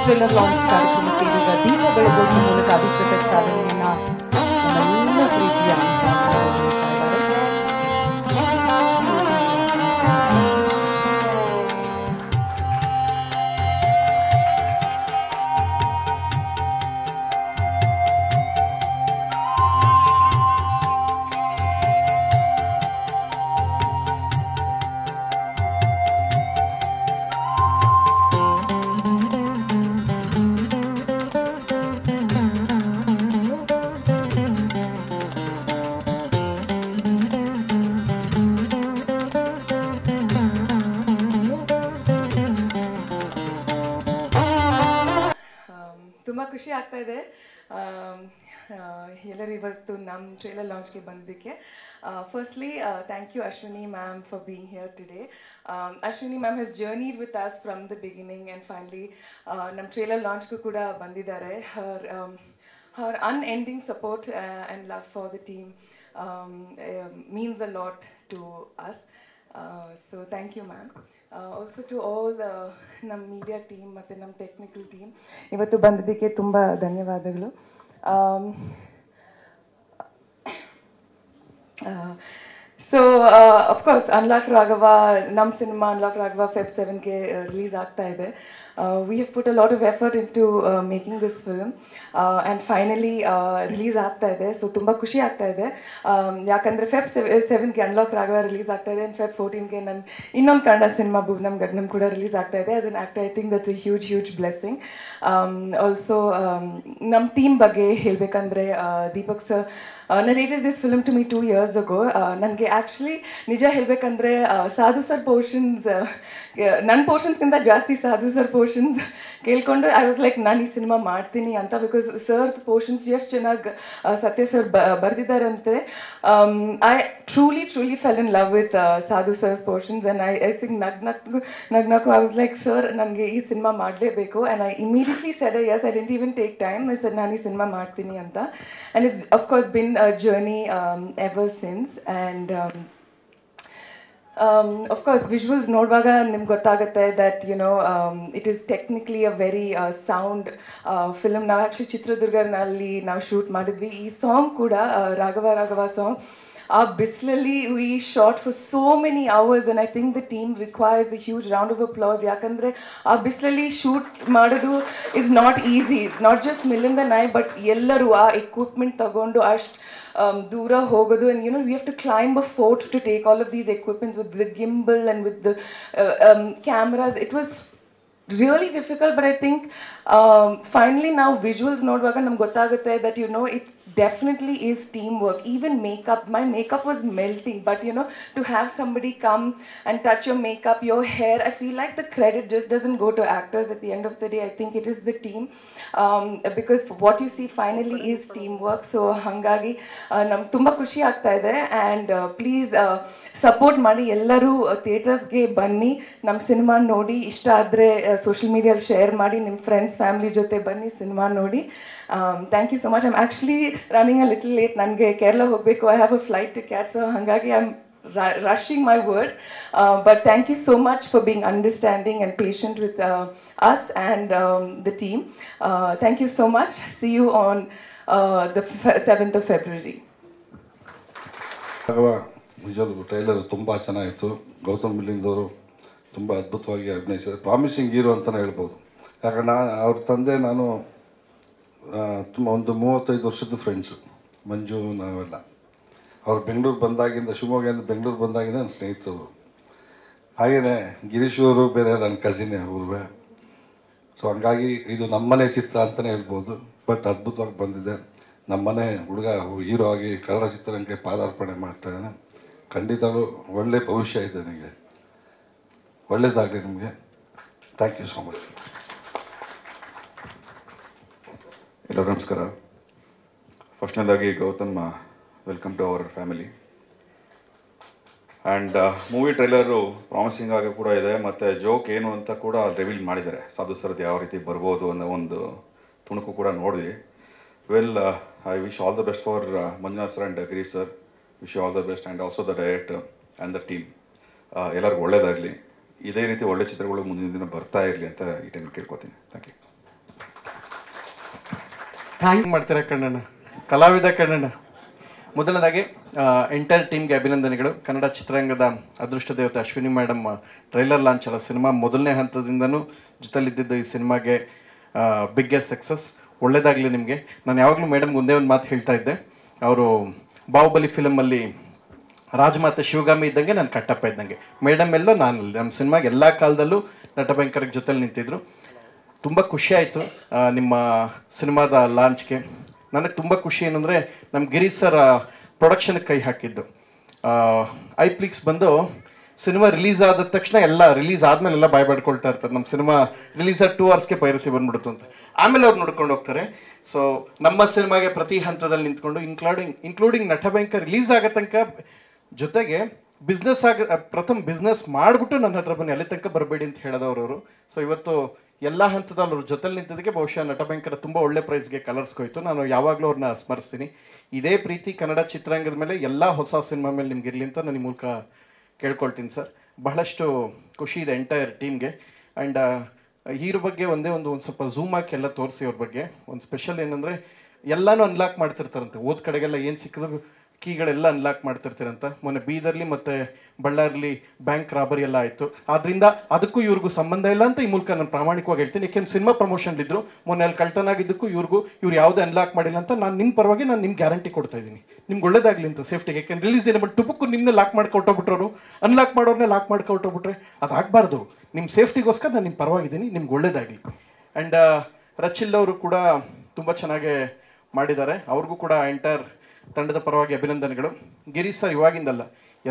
Trailer launch ಕಾರ್ಯಕ್ರಮಕ್ಕೆ ಇದೀಗ ದೀಪ ಬೆಳಗೋಡಿ ಮೂಲಕ ಅಧಿಕೃತ ಚಾಲನೆಯನ್ನ ನಮ್ಮೆಲ್ಲ ಪ್ರೀತಿಯ ತುಂಬ ಖುಷಿ ಆಗ್ತಾ ಇದೆ ಎಲ್ಲರೂ ಇವತ್ತು ನಮ್ಮ ಟ್ರೇಲರ್ ಲಾಂಚ್ಗೆ ಬಂದಿದ್ದಕ್ಕೆ. Firstly thank you Ashwini ma'am for being here today. Ashwini ma'am has journeyed with us from the beginning and finally ನಮ್ಮ ಟ್ರೇಲರ್ ಲಾಂಚ್ಗೂ ಕೂಡ ಬಂದಿದ್ದಾರೆ. Her unending support and love for the team means a lot to us. So thank you ma'am. Also to all ನಮ್ಮ media team ಮತ್ತು ನಮ್ಮ technical team ಇವತ್ತು ಬಂದಿದ್ದಕ್ಕೆ ತುಂಬ ಧನ್ಯವಾದಗಳು. ಸೊ ಅಫ್ಕೋರ್ಸ್ ಅನ್ಲಾಕ್ ರಾಘವ, ನಮ್ಮ ಸಿನಿಮಾ ಅನ್ಲಾಕ್ ರಾಘವ Feb 7ಗೆ ರಿಲೀಸ್ ಆಗ್ತಾ ಇದೆ. We have put a lot of effort into making this film and finally release ಆಗ್ತಾ ಇದೆ. ಸೊ ತುಂಬ ಖುಷಿ ಆಗ್ತಾ ಇದೆ, ಯಾಕಂದರೆ Feb 7ಗೆ ಅನ್ಲಾಕ್ ರಾಘವ ರಿಲೀಸ್ ಆಗ್ತಾ ಇದೆ. Feb 14ಗೆ ನನ್ನ ಇನ್ನೊಂದು ಕನ್ನಡ ಸಿನಿಮಾ ಭುವನಂ ಗಗನಂ ಕೂಡ ರಿಲೀಸ್ ಆಗ್ತಾ ಇದೆ. As an actor I think that's A huge blessing. Also ನಮ್ಮ ಟೀಮ್ ಬಗ್ಗೆ ಹೇಳಬೇಕಂದ್ರೆ Deepak sir narrated this film to me 2 years ago. ನನಗೆ ಆ್ಯಕ್ಚುಲಿ ನಿಜ ಹೇಳಬೇಕಂದ್ರೆ ಸಾಧು ಸರ್ ಪೋರ್ಷನ್ಸ್, ನನ್ನ ಪೋರ್ಷನ್ಸ್ಗಿಂತ ಜಾಸ್ತಿ ಸಾಧು ಸರ್ ಪೋರ್ಷನ್ಸ್ ಕೇಳ್ಕೊಂಡು ಐ ವಾಸ್ ಲೈಕ್ ನಾನು ಈ ಸಿನಿಮಾ ಮಾಡ್ತೀನಿ ಅಂತ. ಬಿಕಾಸ್ ಸರ್ ಪೋರ್ಷನ್ಸ್ ಎಷ್ಟು ಚೆನ್ನಾಗಿ ಸತ್ಯ ಸರ್ ಬರೆದಿದ್ದಾರಂತೆ. I truly fell in love with Sadhu sir's portions and I think ನಗ್ನಕು ಐ ವಾಸ್ ಲೈಕ್ ಸರ್ ನನಗೆ ಈ ಸಿನಿಮಾ ಮಾಡಲೇಬೇಕು. And I immediately said yes. I didn't even take time. I said ನಾನು ಈ cinema ಮಾಡ್ತೀನಿ ಅಂತ. And it's of course been a journey ever since. And of course visuals ನೋಡುವಾಗ ನಿಮ್ಗೆ ಗೊತ್ತಾಗುತ್ತೆ that you know it is technically a very sound film. ನಾವು actually ಚಿತ್ರದುರ್ಗನಲ್ಲಿ ನಾವು shoot ಮಾಡಿದ್ವಿ. ಈ ಸಾಂಗ್ ಕೂಡ ರಾಘವ ರಾಘವ ಸಾಂಗ್ ಆ ಬಿಸಿಲಲ್ಲಿ we shot for so many hours and I think the team requires a huge round of applause. ಯಾಕಂದರೆ ಆ ಬಿಸಿಲಲ್ಲಿ ಶೂಟ್ ಮಾಡೋದು is not easy. Not just Milinda ನೈ ಬಟ್ ಎಲ್ಲರೂ ಆ ಎಕ್ವಿಪ್ಮೆಂಟ್ ತಗೊಂಡು ಅಷ್ಟು ದೂರ ಹೋಗೋದು. And you know we have to climb a fort to take all of these equipments with the gimbal and with the cameras. It was really difficult, but I think finally now visuals ನೋಡುವಾಗ ನಮ್ಗೆ ಗೊತ್ತಾಗುತ್ತೆ that you know it definitely is teamwork. Even makeup, my makeup was melting, but you know to have somebody come and touch your makeup, your hair, I feel like the credit just doesn't go to actors. At the end of the day I think it is the team, because what you see finally is teamwork. So hangagi nam tumba khushi aagta ide. And please support ಮಾಡಿ, ಎಲ್ಲರೂ ಥಿಯೇಟರ್ಸ್ಗೆ ಬನ್ನಿ, ನಮ್ಮ cinema ನೋಡಿ, ಇಷ್ಟ ಆದರೆ social ಮೀಡಿಯಲ್ಲಿ share ಮಾಡಿ, ನಿಮ್ಮ friends family ಜೊತೆ ಬನ್ನಿ, ಸಿನಿಮಾ ನೋಡಿ. Thank you so much. I'm actually running a little late. ನನಗೆ ಕೇರಳ ಹೋಗಬೇಕು. I have a flight to catch. So ಹಾಗಾಗಿ I am rushing my words, but thank you so much for being understanding and patient with us and the team. Thank you so much. See you on the 7th of February. ನಿಜವಾಗ್ಲೂ trailer ತುಂಬ ಚೆನ್ನಾಗಿತ್ತು. ಗೌತಮ್ ಬಿಲ್ಲಿಂಗ್ದವರು ತುಂಬ ಅದ್ಭುತವಾಗಿ ಅಭಿನಯಿಸಿದ್ದಾರೆ. Promising hero ಅಂತಲೇ ಹೇಳ್ಬೋದು. ಯಾಕಂದ್ರೆ ಅವ್ರ ತಂದೆ ನಾನು ತುಂಬ ಒಂದು 35 ವರ್ಷದ ಫ್ರೆಂಡ್ಸು, ಮಂಜು ನಾವೆಲ್ಲ. ಅವ್ರು ಬೆಂಗಳೂರು ಬಂದಾಗಿಂದ, ಶಿವಮೊಗ್ಗದಿಂದ ಬೆಂಗಳೂರು ಬಂದಾಗಿಂದ ನನ್ನ ಸ್ನೇಹಿತರು. ಹಾಗೆಯೇ ಗಿರೀಶ್ ಅವರು ಬೇರೆ ನನ್ನ ಕಸಿನೇ ಅವ್ರವೇ. ಸೊ ಹಂಗಾಗಿ ಇದು ನಮ್ಮನೆ ಚಿತ್ರ ಅಂತಲೇ ಹೇಳ್ಬೋದು. ಬಟ್ ಅದ್ಭುತವಾಗಿ ಬಂದಿದೆ. ನಮ್ಮನೆ ಹುಡುಗ ಹೀರೋ ಆಗಿ ಕನ್ನಡ ಚಿತ್ರರಂಗಕ್ಕೆ ಪಾದಾರ್ಪಣೆ ಮಾಡ್ತಾಯಿದ್ದಾನೆ. ಖಂಡಿತವೂ ಒಳ್ಳೆಯ ಭವಿಷ್ಯ ಇದೆ. ನಿಮಗೆ ಒಳ್ಳೆಯದಾಗಲಿ ನಿಮಗೆ. Thank you so much. ಎಲ್ಲರಿಗೂ ನಮಸ್ಕಾರ. ಫಸ್ಟ್ನೇದಾಗಿ Gautam, welcome to our family. And movie trailer promising ಆಗಿ ಕೂಡ ಇದೆ, ಮತ್ತು ಜೋಕ್ ಏನು ಅಂತ ಕೂಡ ರಿವೀಲ್ ಮಾಡಿದ್ದಾರೆ. ಸಾಧು ಸರ್ದು ಯಾವ ರೀತಿ ಬರ್ಬೋದು ಅನ್ನೋ ಒಂದು ತುಣುಕು ಕೂಡ ನೋಡಿದ್ವಿ. Well, I wish all the best for Manjunath sir and Girish sir. Wish you all the best and also the director and the team. ಎಲ್ಲರಿಗೂ ಒಳ್ಳೆಯದಾಗಲಿ. ಇದೇ ರೀತಿ ಒಳ್ಳೆ ಚಿತ್ರಗಳು ಮುಂದಿನ ದಿನ ಬರ್ತಾ ಇರಲಿ ಅಂತ ಈ ಟೈಮ್ ಕೇಳ್ಕೊತೀನಿ. Thank you. ಥ್ಯಾಂಕ್ ಮಾಡ್ತೀರಾ ಕಣ್ಣಣ್ಣ, ಕಲಾವಿದ ಕಣ್ಣಣ್ಣ. ಮೊದಲನೇದಾಗಿ ಎಂಟೈರ್ ಟೀಮ್ಗೆ ಅಭಿನಂದನೆಗಳು. ಕನ್ನಡ ಚಿತ್ರರಂಗದ ಅದೃಷ್ಟ ದೇವತೆ ಅಶ್ವಿನಿ ಮೇಡಮ್ ಟ್ರೈಲರ್ ಲಾಂಚ್ ಅಲ್ಲ, ಸಿನಿಮಾ ಮೊದಲನೇ ಹಂತದಿಂದನೂ ಜೊತೆಲಿದ್ದಿದ್ದು ಈ ಸಿನಿಮಾಗೆ ಬಿಗ್ಗೆಸ್ಟ್ ಸಕ್ಸಸ್. ಒಳ್ಳೇದಾಗಲಿ ನಿಮಗೆ. ನಾನು ಯಾವಾಗಲೂ ಮೇಡಮ್ಗೆ ಒಂದೇ ಒಂದು ಮಾತು ಹೇಳ್ತಾ ಇದ್ದೆ, ಅವರು ಬಾಹುಬಲಿ ಫಿಲಮಲ್ಲಿ ರಾಜಮಾತೆ ಶಿವಗಾಮಿ ಇದ್ದಂಗೆ ನಾನು ಕಟ್ಟಪ್ಪ ಇದ್ದಂಗೆ. ಮೇಡಮ್ ಎಲ್ಲೋ ನಾನು ನಮ್ಮ ಸಿನಿಮಾಗೆ ಎಲ್ಲ ಕಾಲದಲ್ಲೂ ನಟಭಯಂಕರಕ್ಕೆ ಜೊತೆಲಿ ನಿಂತಿದ್ರು. ತುಂಬ ಖುಷಿ ಆಯಿತು ನಿಮ್ಮ ಸಿನಿಮಾದ ಲಾಂಚ್ಗೆ. ನನಗೆ ತುಂಬ ಖುಷಿ ಏನಂದರೆ ನಮ್ಮ ಗಿರೀಶ್ ಸರ್ ಪ್ರೊಡಕ್ಷನ್ಗೆ ಕೈ ಹಾಕಿದ್ದು. ಐಪ್ಲಿಕ್ಸ್ ಬಂದು ಸಿನಿಮಾ ರಿಲೀಸ್ ಆದ ತಕ್ಷಣ ಎಲ್ಲ ರಿಲೀಸ್ ಆದಮೇಲೆಲ್ಲ ಬಾಯ್ ಬಾಡ್ಕೊಳ್ತಾ ಇರ್ತಾರೆ, ನಮ್ಮ ಸಿನಿಮಾ ರಿಲೀಸ್ ಆದ 2 hours ಪೈರಸಿ ಬಂದ್ಬಿಡ್ತು ಅಂತ. ಆಮೇಲೆ ಅವ್ರು ನೋಡ್ಕೊಂಡು ಹೋಗ್ತಾರೆ. ಸೊ ನಮ್ಮ ಸಿನಿಮಾಗೆ ಪ್ರತಿ ಹಂತದಲ್ಲಿ ನಿಂತ್ಕೊಂಡು ಇನ್ಕ್ಲೂಡಿಂಗ್ ನಟಭಯಂಕರ್ ರಿಲೀಸ್ ಆಗೋ ತನಕ ಜೊತೆಗೆ ಪ್ರಥಮ ಬಿಸ್ನೆಸ್ ಮಾಡಿಬಿಟ್ಟು ನನ್ನ ಹತ್ರ ಬನ್ನಿ, ಅಲ್ಲಿ ತನಕ ಬರಬೇಡಿ ಅಂತ ಹೇಳಿದವರು. ಸೊ ಇವತ್ತು ಎಲ್ಲ ಹಂತದಲ್ಲಿ ಅವ್ರ ಜೊತೆಲಿ ನಿಂತಿದ್ದಕ್ಕೆ ಬಹುಶಃ ನಟಭಯಂಕರ ತುಂಬ ಒಳ್ಳೆ ಪ್ರೈಸ್ಗೆ ಕಲರ್ಸ್ಕೋಯ್ತು. ನಾನು ಯಾವಾಗಲೂ ಅವ್ರನ್ನ ಸ್ಮರಿಸ್ತೀನಿ. ಇದೇ ಪ್ರೀತಿ ಕನ್ನಡ ಚಿತ್ರರಂಗದ ಮೇಲೆ ಎಲ್ಲ ಹೊಸ ಸಿನಿಮಾ ಮೇಲೆ ನಿಮ್ಗೆ ಇರಲಿ ಅಂತ ನಾನು ಈ ಮೂಲಕ ಕೇಳ್ಕೊಳ್ತೀನಿ ಸರ್. ಬಹಳಷ್ಟು ಖುಷಿ ಇದೆ ಎಂಟೈರ್ ಟೀಮ್ಗೆ. ಆ್ಯಂಡ್ ಹೀರೋ ಬಗ್ಗೆ ಒಂದು ಸ್ವಲ್ಪ ಝೂಮ್ ಹಾಕಿ ಎಲ್ಲ ತೋರಿಸಿ ಅವ್ರ ಬಗ್ಗೆ. ಒಂದು ಸ್ಪೆಷಲ್ ಏನಂದರೆ ಎಲ್ಲನೂ ಅನ್ಲಾಕ್ ಮಾಡ್ತಿರ್ತಾರಂತೆ, ಓದ್ ಕಡೆಗೆಲ್ಲ ಏನು ಸಿಕ್ಕಿದ್ರು ಕೀಗಳೆಲ್ಲ ಅನ್ಲಾಕ್ ಮಾಡ್ತಿರ್ತೀರಂತ. ಮೊನ್ನೆ ಬೀದರ್ಲಿ ಮತ್ತು ಬಳ್ಳಾರಿಲಿ ಬ್ಯಾಂಕ್ ರಾಬರಿ ಎಲ್ಲ ಆಯಿತು. ಆದ್ದರಿಂದ ಅದಕ್ಕೂ ಇವ್ರಿಗೂ ಸಂಬಂಧ ಇಲ್ಲ ಅಂತ ಈ ಮೂಲಕ ನಾನು ಪ್ರಾಮಾಣಿಕವಾಗಿ ಹೇಳ್ತೀನಿ. ಯಾಕೆಂದ್ರೆ ಸಿನಿಮಾ ಪ್ರಮೋಷನ್ಲಿದ್ರು, ಮೊನ್ನೆ ಅಲ್ಲಿ ಕಳ್ತನ ಆಗಿದ್ದಕ್ಕೂ ಇವ್ರು ಯಾವುದೇ ಅನ್ಲಾಕ್ ಮಾಡಿಲ್ಲ ಅಂತ ನಾನು ನಿಮ್ಮ ಪರವಾಗಿ ನಾನು ನಿಮ್ಗೆ ಗ್ಯಾರಂಟಿ ಕೊಡ್ತಾ ಇದ್ದೀನಿ. ನಿಮ್ಗೆ ಒಳ್ಳೇದಾಗಲಿ ಅಂತ ಸೇಫ್ಟಿಗೆ. ಯಾಕೆಂದ್ರೆ ರಿಲೀಸ್ ದಿನ ಬಟ್ ಟುಬುಕ್ಕು ನಿಮ್ಮನ್ನೇ ಲಾಕ್ ಮಾಡ್ಕೊಟ್ಟೋಗ್ಬಿಟ್ರು, ಅನ್ಲಾಕ್ ಮಾಡೋರನ್ನೇ ಲಾಕ್ ಮಾಡ್ಕೊಟ್ಟೋಗ್ಬಿಟ್ರೆ ಅದಾಗಬಾರ್ದು. ನಿಮ್ಮ ಸೇಫ್ಟಿಗೋಸ್ಕರ ನಾನು ನಿಮ್ಮ ಪರವಾಗಿದ್ದೀನಿ, ನಿಮ್ಗೆ ಒಳ್ಳೇದಾಗಲಿ. ಆ್ಯಂಡ್ ರಚಿಲ್ ಅವರು ಕೂಡ ತುಂಬ ಚೆನ್ನಾಗೇ ಮಾಡಿದ್ದಾರೆ, ಅವ್ರಿಗೂ ಕೂಡ ಎಂಟೈರ್ ತಂಡದ ಪರವಾಗಿ ಅಭಿನಂದನೆಗಳು. ಗಿರೀಶ್ ಸರ್ ಇವಾಗಿಂದಲ್ಲ,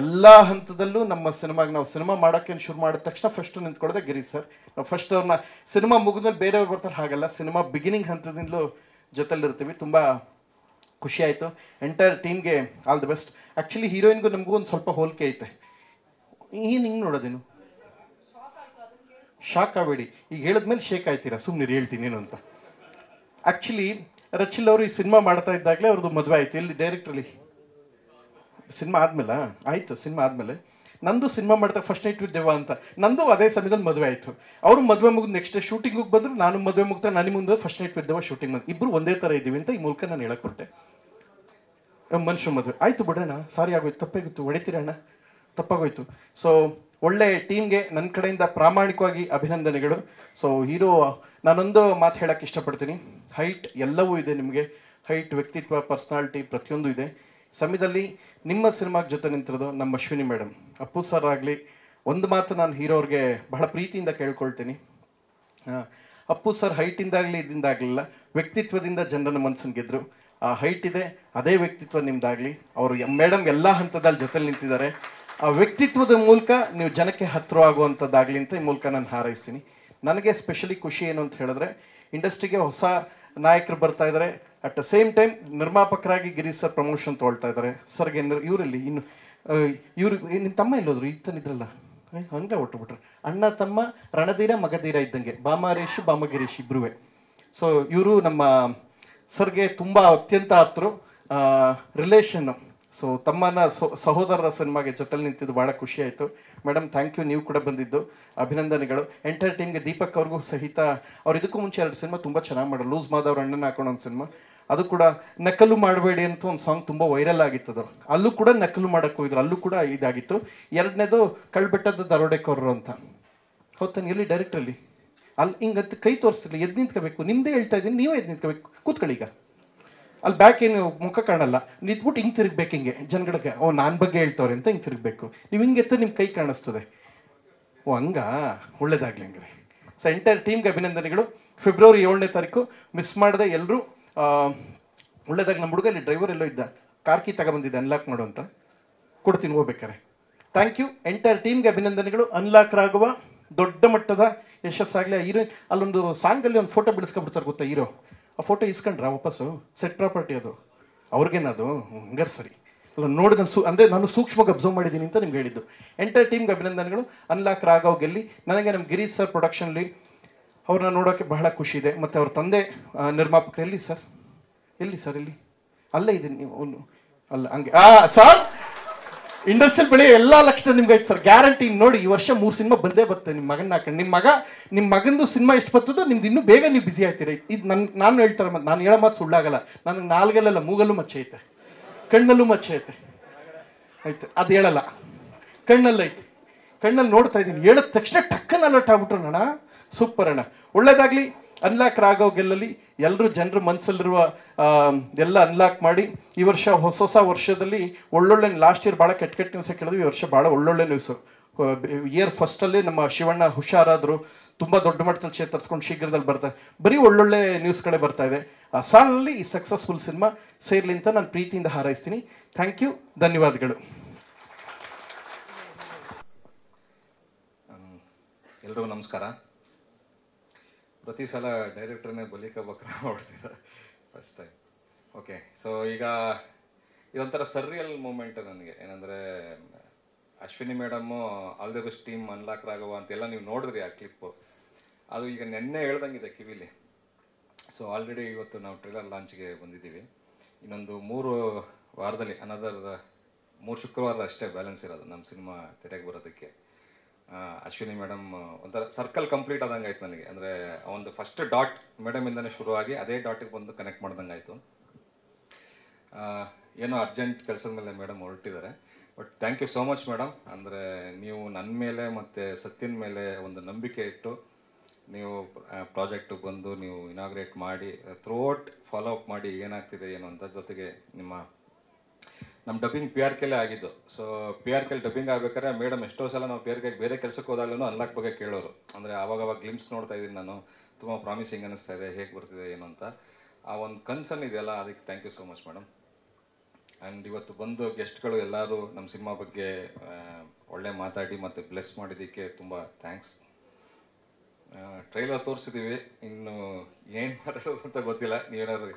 ಎಲ್ಲ ಹಂತದಲ್ಲೂ ನಮ್ಮ ಸಿನಿಮಾಗೆ ನಾವು ಸಿನಿಮಾ ಮಾಡೋಕ್ಕೆ ಶುರು ಮಾಡಿದ ತಕ್ಷಣ ಫಸ್ಟ್ ನಿಂತ್ಕೊಳ್ಳೋದೆ ಗಿರೀಶ್ ಸರ್. ನಾವು ಫಸ್ಟ್ ಅವ್ರನ್ನ ಸಿನಿಮಾ ಮುಗಿದ್ಮೇಲೆ ಬೇರೆಯವ್ರು ಬರ್ತಾರೆ ಹಾಗಲ್ಲ, ಸಿನಿಮಾ ಬಿಗಿನಿಂಗ್ ಹಂತದಿಂದಲೂ ಜೊತೆಲಿರ್ತೀವಿ. ತುಂಬ ಖುಷಿ ಆಯಿತು. ಎಂಟೈರ್ ಟೀಮ್ಗೆ ಆಲ್ ದಿ ಬೆಸ್ಟ್. ಆ್ಯಕ್ಚುಲಿ ಹೀರೋಯಿನ್ಗೂ ನಮಗೂ ಒಂದು ಸ್ವಲ್ಪ ಹೋಲಿಕೆ ಐತೆ. ಹಿಂಗೆ ನೋಡೋದೇನು ಶಾಕ್ ಆಗಬೇಡಿ, ಈಗ ಹೇಳಿದ್ಮೇಲೆ ಶೇಕ್ ಆಯ್ತೀರಾ, ಸುಮ್ಮನೆ ಹೇಳ್ತೀನಿ ಏನು ಅಂತ. ಆ್ಯಕ್ಚುಲಿ ರಚಿಲ್ ಅವರು ಈ ಸಿನಿಮಾ ಮಾಡ್ತಾ ಇದ್ದಾಗಲೇ ಅವ್ರದ್ದು ಮದುವೆ ಆಯಿತು. ಇಲ್ಲಿ ಡೈರೆಕ್ಟ್ರಲ್ಲಿ ಸಿನಿಮಾ ಆದಮೇಲೆ ಆಯಿತು. ಸಿನಿಮಾ ಆದಮೇಲೆ ನಂದು ಸಿನಿಮಾ ಮಾಡ್ತಾ ಫಸ್ಟ್ ನೈಟ್ ವಿತ್ ದೇವ ಅಂತ ನಂದು ಅದೇ ಸಮಯದಲ್ಲಿ ಮದುವೆ ಆಯಿತು. ಅವರು ಮದುವೆ ಮುಗಿದು ನೆಕ್ಸ್ಟ್ ಡೇ ಶೂಟಿಂಗಿಗೆ ಬಂದರು, ನಾನು ಮದುವೆ ಮುಗ್ತಾ ನನಗೆ ಮುಂದೆ ಫಸ್ಟ್ ನೈಟ್ ವಿತ್ ದೇವ ಶೂಟಿಂಗ್ ಬಂದು ಇಬ್ಬರು ಒಂದೇ ಥರ ಇದ್ದೀವಿ ಅಂತ ಈ ಮೂಲಕ ನಾನು ಹೇಳಕ್ಕೊಟ್ಟೆ. ಮನುಷ್ಯ ಮದುವೆ ಆಯಿತು ಬಿಡೋಣ, ಸಾರಿ ಆಗೋಯ್ತು, ತಪ್ಪಾಗಿತ್ತು, ಹೊಡಿತೀರಣ್ಣ, ತಪ್ಪಾಗೋಯ್ತು. ಸೊ ಒಳ್ಳೆ ಟೀಮ್ಗೆ ನನ್ನ ಕಡೆಯಿಂದ ಪ್ರಾಮಾಣಿಕವಾಗಿ ಅಭಿನಂದನೆಗಳು. ಸೊ ಹೀರೋ ನಾನೊಂದು ಮಾತು ಹೇಳೋಕ್ಕೆ ಇಷ್ಟಪಡ್ತೀನಿ. ಹೈಟ್ ಎಲ್ಲವೂ ಇದೆ ನಿಮಗೆ, ಹೈಟ್, ವ್ಯಕ್ತಿತ್ವ, ಪರ್ಸ್ನಾಲಿಟಿ ಪ್ರತಿಯೊಂದು ಇದೆ. ಸಮಯದಲ್ಲಿ ನಿಮ್ಮ ಸಿನಿಮಾಗೆ ಜೊತೆ ನಿಂತಿರೋದು ನಮ್ಮ ಅಶ್ವಿನಿ ಮೇಡಮ್. ಅಪ್ಪು ಸರ್ ಆಗಲಿ, ಒಂದು ಮಾತು ನಾನು ಹೀರೋರಿಗೆ ಬಹಳ ಪ್ರೀತಿಯಿಂದ ಕೇಳ್ಕೊಳ್ತೀನಿ. ಅಪ್ಪು ಸರ್ ಹೈಟಿಂದಾಗಲಿ ಇದಿಂದಾಗಲಿಲ್ಲ, ವ್ಯಕ್ತಿತ್ವದಿಂದ ಜನರನ್ನ ಮನಸ್ಸನ್ನು ಗೆದ್ದರು. ಆ ಹೈಟ್ ಇದೆ, ಅದೇ ವ್ಯಕ್ತಿತ್ವ ನಿಮ್ದಾಗಲಿ. ಅವರು ಮೇಡಮ್ ಎಲ್ಲ ಹಂತದಲ್ಲಿ ಜೊತೆಲಿ ನಿಂತಿದ್ದಾರೆ. ಆ ವ್ಯಕ್ತಿತ್ವದ ಮೂಲಕ ನೀವು ಜನಕ್ಕೆ ಹತ್ತಿರ ಆಗುವಂಥದ್ದಾಗಲಿ ಅಂತ ಈ ಮೂಲಕ ನಾನು ಹಾರೈಸ್ತೀನಿ. ನನಗೆ ಸ್ಪೆಷಲಿ ಖುಷಿ ಏನು ಅಂತ ಹೇಳಿದ್ರೆ, ಇಂಡಸ್ಟ್ರಿಗೆ ಹೊಸ ನಾಯಕರು ಬರ್ತಾ ಇದ್ದಾರೆ, ಅಟ್ ದ ಸೇಮ್ ಟೈಮ್ ನಿರ್ಮಾಪಕರಾಗಿ ಗಿರೀಶ್ ಸರ್ ಪ್ರಮೋಷನ್ ತೊಗೊಳ್ತಾ ಇದ್ದಾರೆ. ಸರ್ಗೆ ಇವರಲ್ಲಿ ಇನ್ನು ನಿಮ್ಮ ತಮ್ಮ ಎಲ್ಲೋದ್ರು ಇತ್ತನಿದ್ರಲ್ಲ, ಹಂಗೆ ಹೊಟ್ಟುಬಿಟ್ರೆ ಅಣ್ಣ ತಮ್ಮ ರಣಧೀರ ಮಗಧೀರ ಇದ್ದಂಗೆ, ಬಾಮರೇಶ್ ಬಾಮಗಿರೀಶ್ ಇಬ್ಬರೂ. ಸೊ ಇವರು ನಮ್ಮ ಸರ್ಗೆ ತುಂಬ ಅತ್ಯಂತ ಹತ್ರ ರಿಲೇಷನ್ನು. ಸೊ ತಮ್ಮನ ಸಹೋದರರ ಸಿನಿಮಾಗೆ ಜೊತೆಲಿ ನಿಂತಿದ್ದು ಭಾಳ ಖುಷಿ ಆಯಿತು. ಮೇಡಮ್ ಥ್ಯಾಂಕ್ ಯು, ನೀವು ಕೂಡ ಬಂದಿದ್ದು ಅಭಿನಂದನೆಗಳು. ಎಂಟೈರ್ ಟೀಮ್ಗೆ, ದೀಪಕ್ ಅವ್ರಿಗೂ ಸಹಿತ. ಅವ್ರು ಇದಕ್ಕೂ ಮುಂಚೆ 2 ಸಿನಿಮಾ ತುಂಬ ಚೆನ್ನಾಗಿ ಮಾಡೋರು. ಲೂಸ್ ಮಾದವ್ರ ಅಣ್ಣನ ಹಾಕೊಂಡು ಒಂದು ಸಿನಿಮಾ, ಅದು ಕೂಡ ನಕಲು ಮಾಡಬೇಡಿ ಅಂತ ಒಂದು ಸಾಂಗ್ ತುಂಬ ವೈರಲ್ ಆಗಿತ್ತದು. ಅಲ್ಲೂ ಕೂಡ ನಕಲು ಮಾಡೋಕ್ಕೆ ಹೋಗಿದ್ರು, ಅಲ್ಲೂ ಕೂಡ ಇದಾಗಿತ್ತು. 2ನೇದು ಕಳ್ಬೆಟ್ಟದ ದರೋಡೆಕೋರರು ಅಂತ. ಹೌದಾನೆ, ಎಲ್ಲಿ ಡೈರೆಕ್ಟ್ರಲ್ಲಿ ಅಲ್ಲಿ ಹಿಂಗಂತ ಕೈ ತೋರಿಸ್ತಿರ್ಲಿ, ಎದ್ದು ನಿಂತ್ಕೋಬೇಕು. ನಿಮ್ಮದೇ ಹೇಳ್ತಾ ಇದ್ದೀನಿ, ನೀವೇ ಎದ್ದು ನಿಂತ್ಕೋಬೇಕು. ಕೂತ್ಕೊಳ್ಳಿ. ಈಗ ಅಲ್ಲಿ ಬ್ಯಾಕ್ ಏನು ಮುಖ ಕಾಣಲ್ಲ, ನಿಂತ್ಬಿಟ್ಟು ಹಿಂಗೆ ತಿರುಗಬೇಕು, ಹಿಂಗೆ ಜನಗಳಿಗೆ ನಾನು ಬಗ್ಗೆ ಹೇಳ್ತವ್ರೆ ಅಂತ ಹಿಂಗೆ ತಿರುಗಬೇಕು. ನೀವು ಹಿಂಗೆ ಎತ್ತ ನಿಮ್ಮ ಕೈ ಕಾಣಿಸ್ತದೆ. ಹಂಗ ಒಳ್ಳೇದಾಗಲಿ ಹಂಗಾರೆ. ಸೊ ಎಂಟೈರ್ ಟೀಮ್ಗೆ ಅಭಿನಂದನೆಗಳು. ಫೆಬ್ರವರಿ 7ನೇ ತಾರೀಕು ಮಿಸ್ ಮಾಡದೆ ಎಲ್ಲರೂ ಒಳ್ಳೇದಾಗಿ. ನಮ್ಮ ಹುಡುಗ ಇಲ್ಲಿ ಡ್ರೈವರ್ ಎಲ್ಲೋ ಇದ್ದ, ಕಾರ್ ಕೀ ತಗೊಬಂದಿದ್ದೆ ಅನ್ಲಾಕ್ ಮಾಡು ಅಂತ, ಕೊಡ್ತೀನಿ ಹೋಗ್ಬೇಕಾರೆ. Thank you. ಎಂಟೈರ್ ಟೀಮ್ಗೆ ಅಭಿನಂದನೆಗಳು. ಅನ್ಲಾಕ್ ಆಗುವ ದೊಡ್ಡ ಮಟ್ಟದ ಯಶಸ್ಸಾಗಲಿ. ಹೀರೋಯಿನ್ ಅಲ್ಲೊಂದು ಸಾಂಗಲ್ಲಿ ಒಂದು ಫೋಟೋ ಬಿಡಿಸ್ಕೊಬಿಡ್ತಾರೆ ಗೊತ್ತಾ ಹೀರೋ, ಆ ಫೋಟೋ ಇಸ್ಕೊಂಡ್ರ ವಾಪಸ್ಸು, ಸೆಟ್ ಪ್ರಾಪರ್ಟಿ ಅದು ಅವ್ರಿಗೇನದು, ಹಂಗಾರೆ ಸರಿ ಅಲ್ಲ ನೋಡಿ. ನಾನು ನಾನು ಸೂಕ್ಷ್ಮವಾಗಿ ಅಬ್ಸರ್ವ್ ಮಾಡಿದ್ದೀನಿ ಅಂತ ನಿಮ್ಗೆ ಹೇಳಿದ್ದು. ಎಂಟೈರ್ ಟೀಮ್ಗೆ ಅಭಿನಂದನೆಗಳು. ಅನ್ಲಾಕ್ ರಾಘವ್ ಗೆಲ್ಲಿ. ನನಗೆ ನಮ್ಮ ಗಿರೀಶ್ ಸರ್ ಪ್ರೊಡಕ್ಷನ್ಲಿ ಅವ್ರನ್ನ ನೋಡೋಕ್ಕೆ ಬಹಳ ಖುಷಿ ಇದೆ. ಮತ್ತು ಅವ್ರ ತಂದೆ ನಿರ್ಮಾಪಕರು ಎಲ್ಲಿ ಸರ್, ಎಲ್ಲಿ ಸರ್, ಎಲ್ಲಿ ಅಲ್ಲೇ ಇದ್ದೀನಿ ನೀವು ಅಲ್ಲ ಹಂಗೆ ಸರ್ ಇಂಡಸ್ಟ್ರಿಯಲ್ ಬೆಳೆ ಎಲ್ಲಾ ಲಕ್ಷಣ ನಿಮ್ಗೆ ಐತೆ ಸರ್, ಗ್ಯಾರಂಟಿ. ನೋಡಿ ಈ ವರ್ಷ 3 ಸಿನಿಮಾ ಬಂದೇ ಬರ್ತದೆ ನಿಮ್ಮ ಮಗನ ಹಾಕೊಂಡು. ನಿಮ್ಮ ಮಗಂದು ಸಿನಿಮಾ ಎಷ್ಟು ಬರ್ತದೋ ನಿಮ್ದು ಇನ್ನೂ ಬೇಗ ನೀವು ಬಿಸಿ ಆಗ್ತೀರಿ. ಇದು ನಾನು ಹೇಳ್ತಾರೆ, ಮತ್ತೆ ನಾನು ಹೇಳೋ ಮಾತು ಸುಳ್ಳಾಗಲ್ಲ. ನನಗೆ ನಾಲ್ಗಲ್ಲ ಮೂಗಲ್ಲೂ ಮಚ್ಚೆ ಐತೆ, ಕಣ್ಣಲ್ಲೂ ಮಚ್ಚೆ ಐತೆ, ಆಯ್ತು ಅದು ಹೇಳಲ್ಲ, ಕಣ್ಣಲ್ಲೈತೆ, ಕಣ್ಣಲ್ಲಿ ನೋಡ್ತಾ ಇದ್ದೀನಿ. ಹೇಳಿದ ತಕ್ಷಣ ಟಕ್ಕನ್ ಅಲರ್ಟ್ ಆಗ್ಬಿಟ್ರು ಅಣ್ಣ. ಸೂಪರ್ ಅಣ್ಣ, ಒಳ್ಳೇದಾಗ್ಲಿ. ಅನ್ಲಾಕ್ ರಾಘವ್ ಗೆಲ್ಲಲಿ. ಎಲ್ಲರೂ ಜನರ ಮನಸ್ಸಲ್ಲಿರುವ ಎಲ್ಲ ಅನ್ಲಾಕ್ ಮಾಡಿ ಈ ವರ್ಷ ಹೊಸ ವರ್ಷದಲ್ಲಿ ಒಳ್ಳೊಳ್ಳೆ, ಲಾಸ್ಟ್ ಇಯರ್ ಭಾಳ ಕೆಟ್ಟ ನ್ಯೂಸೇ ಕೇಳಿದ್ವಿ, ಈ ವರ್ಷ ಭಾಳ ಒಳ್ಳೊಳ್ಳೆ ನ್ಯೂಸು. ಇಯರ್ ಫಸ್ಟಲ್ಲಿ ನಮ್ಮ ಶಿವಣ್ಣ ಹುಷಾರಾದರು, ತುಂಬ ದೊಡ್ಡ ಮಟ್ಟದಲ್ಲಿ ಚೇತರಿಸ್ಕೊಂಡು ಶೀಘ್ರದಲ್ಲಿ ಬರ್ತಾರೆ. ಬರೀ ಒಳ್ಳೊಳ್ಳೆ ನ್ಯೂಸ್ ಕಡೆ ಬರ್ತಾ ಇದೆ. ಆ ಸಾಲಿನಲ್ಲಿ ಈ ಸಕ್ಸಸ್ಫುಲ್ ಸಿನಿಮಾ ಸೇರ್ಲಿ ಅಂತ ನಾನು ಪ್ರೀತಿಯಿಂದ ಹಾರೈಸ್ತೀನಿ. ಥ್ಯಾಂಕ್ ಯು, ಧನ್ಯವಾದಗಳು. ಎಲ್ರಿಗೂ ನಮಸ್ಕಾರ. ಪ್ರತಿ ಸಲ ಡೈರೆಕ್ಟ್ರನ್ನೇ ಬಲಿಕ ಬಕ್ರ ಮಾಡ್ತೀರ, ಫಸ್ಟ್ ಟೈಮ್. ಓಕೆ, ಸೊ ಈಗ ಇದೊಂಥರ ಸರ್ರಿಯಲ್ ಮೂಮೆಂಟ್ ನನಗೆ. ಏನಂದರೆ Ashwini madam all the best team, unlock Raghava ಅಂತೆಲ್ಲ ನೀವು ನೋಡಿದ್ರಿ ಆ ಕ್ಲಿಪ್ಪು. ಅದು ಈಗ ನೆನ್ನೆ ಹೇಳ್ದಂಗಿದೆ ಕಿವಿಲಿ. ಸೊ ಆಲ್ರೆಡಿ ಇವತ್ತು ನಾವು ಟ್ರೇಲರ್ ಲಾಂಚ್ಗೆ ಬಂದಿದ್ದೀವಿ. ಇನ್ನೊಂದು 3 ವಾರದಲ್ಲಿ, ಅನದರ್ 3 ಶುಕ್ರವಾರ ಅಷ್ಟೇ ಬ್ಯಾಲೆನ್ಸ್ ಇರೋದು ನಮ್ಮ ಸಿನಿಮಾ ತೆರೆಗೆ ಬರೋದಕ್ಕೆ. ಅಶ್ವಿನಿ ಮೇಡಮ್ ಒಂಥರ ಸರ್ಕಲ್ ಕಂಪ್ಲೀಟ್ ಆದಂಗೆ ಆಯ್ತು ನನಗೆ. ಅಂದರೆ ಒಂದು ಫಸ್ಟ್ ಡಾಟ್ ಮೇಡಮಿಂದನೇ ಶುರುವಾಗಿ ಅದೇ ಡಾಟಿಗೆ ಬಂದು ಕನೆಕ್ಟ್ ಮಾಡ್ದಂಗೆ ಆಯಿತು. ಏನೋ ಅರ್ಜೆಂಟ್ ಕೆಲಸದ ಮೇಲೆ ಮೇಡಮ್ ಹೊರಟಿದ್ದಾರೆ. But thank you so much madam. ಅಂದರೆ ನೀವು ನನ್ನ ಮೇಲೆ ಮತ್ತು ಸತ್ಯನ ಮೇಲೆ ಒಂದು ನಂಬಿಕೆ ಇಟ್ಟು ನೀವು ಪ್ರಾಜೆಕ್ಟಿಗೆ ಬಂದು ನೀವು ಇನಾಗ್ರೇಟ್ ಮಾಡಿ ಥ್ರೂಔಟ್ ಫಾಲೋ ಅಪ್ ಮಾಡಿ ಏನಾಗ್ತಿದೆ ಏನು ಅಂತ. ಜೊತೆಗೆ ನಮ್ಮ ಡಬ್ಬಿಂಗ್ PRK ಆಗಿದ್ದು. ಸೊ PRK ಡಬ್ಬಿಂಗ್ ಆಗ್ಬೇಕಾದ್ರೆ ಮೇಡಮ್ ಎಷ್ಟೋ ಸಲ ನಾವು PRK ಬೇರೆ ಕೆಲಸಕ್ಕೆ ಹೋದಾಗಲೂ ಅನ್ಲಾಕ್ ಬಗ್ಗೆ ಕೇಳೋರು. ಅಂದರೆ ಆವಾಗ ಗ್ಲಿಮ್ಸ್ ನೋಡ್ತಾ ಇದ್ದೀನಿ ನಾನು, ತುಂಬ ಪ್ರಾಮಿಸಿಂಗ್ ಅನ್ನಿಸ್ತಾ ಇದೆ, ಹೇಗೆ ಬರ್ತಿದೆ ಏನು ಅಂತ. ಆ ಒಂದು ಕನ್ಸರ್ನ್ ಇದೆಯಲ್ಲ, ಅದಕ್ಕೆ thank you so much madam. And ಇವತ್ತು ಬಂದು ಗೆಸ್ಟ್ಗಳು ಎಲ್ಲರೂ ನಮ್ಮ ಸಿನಿಮಾ ಬಗ್ಗೆ ಒಳ್ಳೆ ಮಾತಾಡಿ ಮತ್ತು ಬ್ಲೆಸ್ ಮಾಡಿದ್ದಕ್ಕೆ ತುಂಬ ಥ್ಯಾಂಕ್ಸ್. ಟ್ರೈಲರ್ ತೋರಿಸಿದ್ದೀವಿ, ಇನ್ನು ಏನು ಮಾತಾಡೋದು ಅಂತ ಗೊತ್ತಿಲ್ಲ. ನೀವೇನಾದ್ರು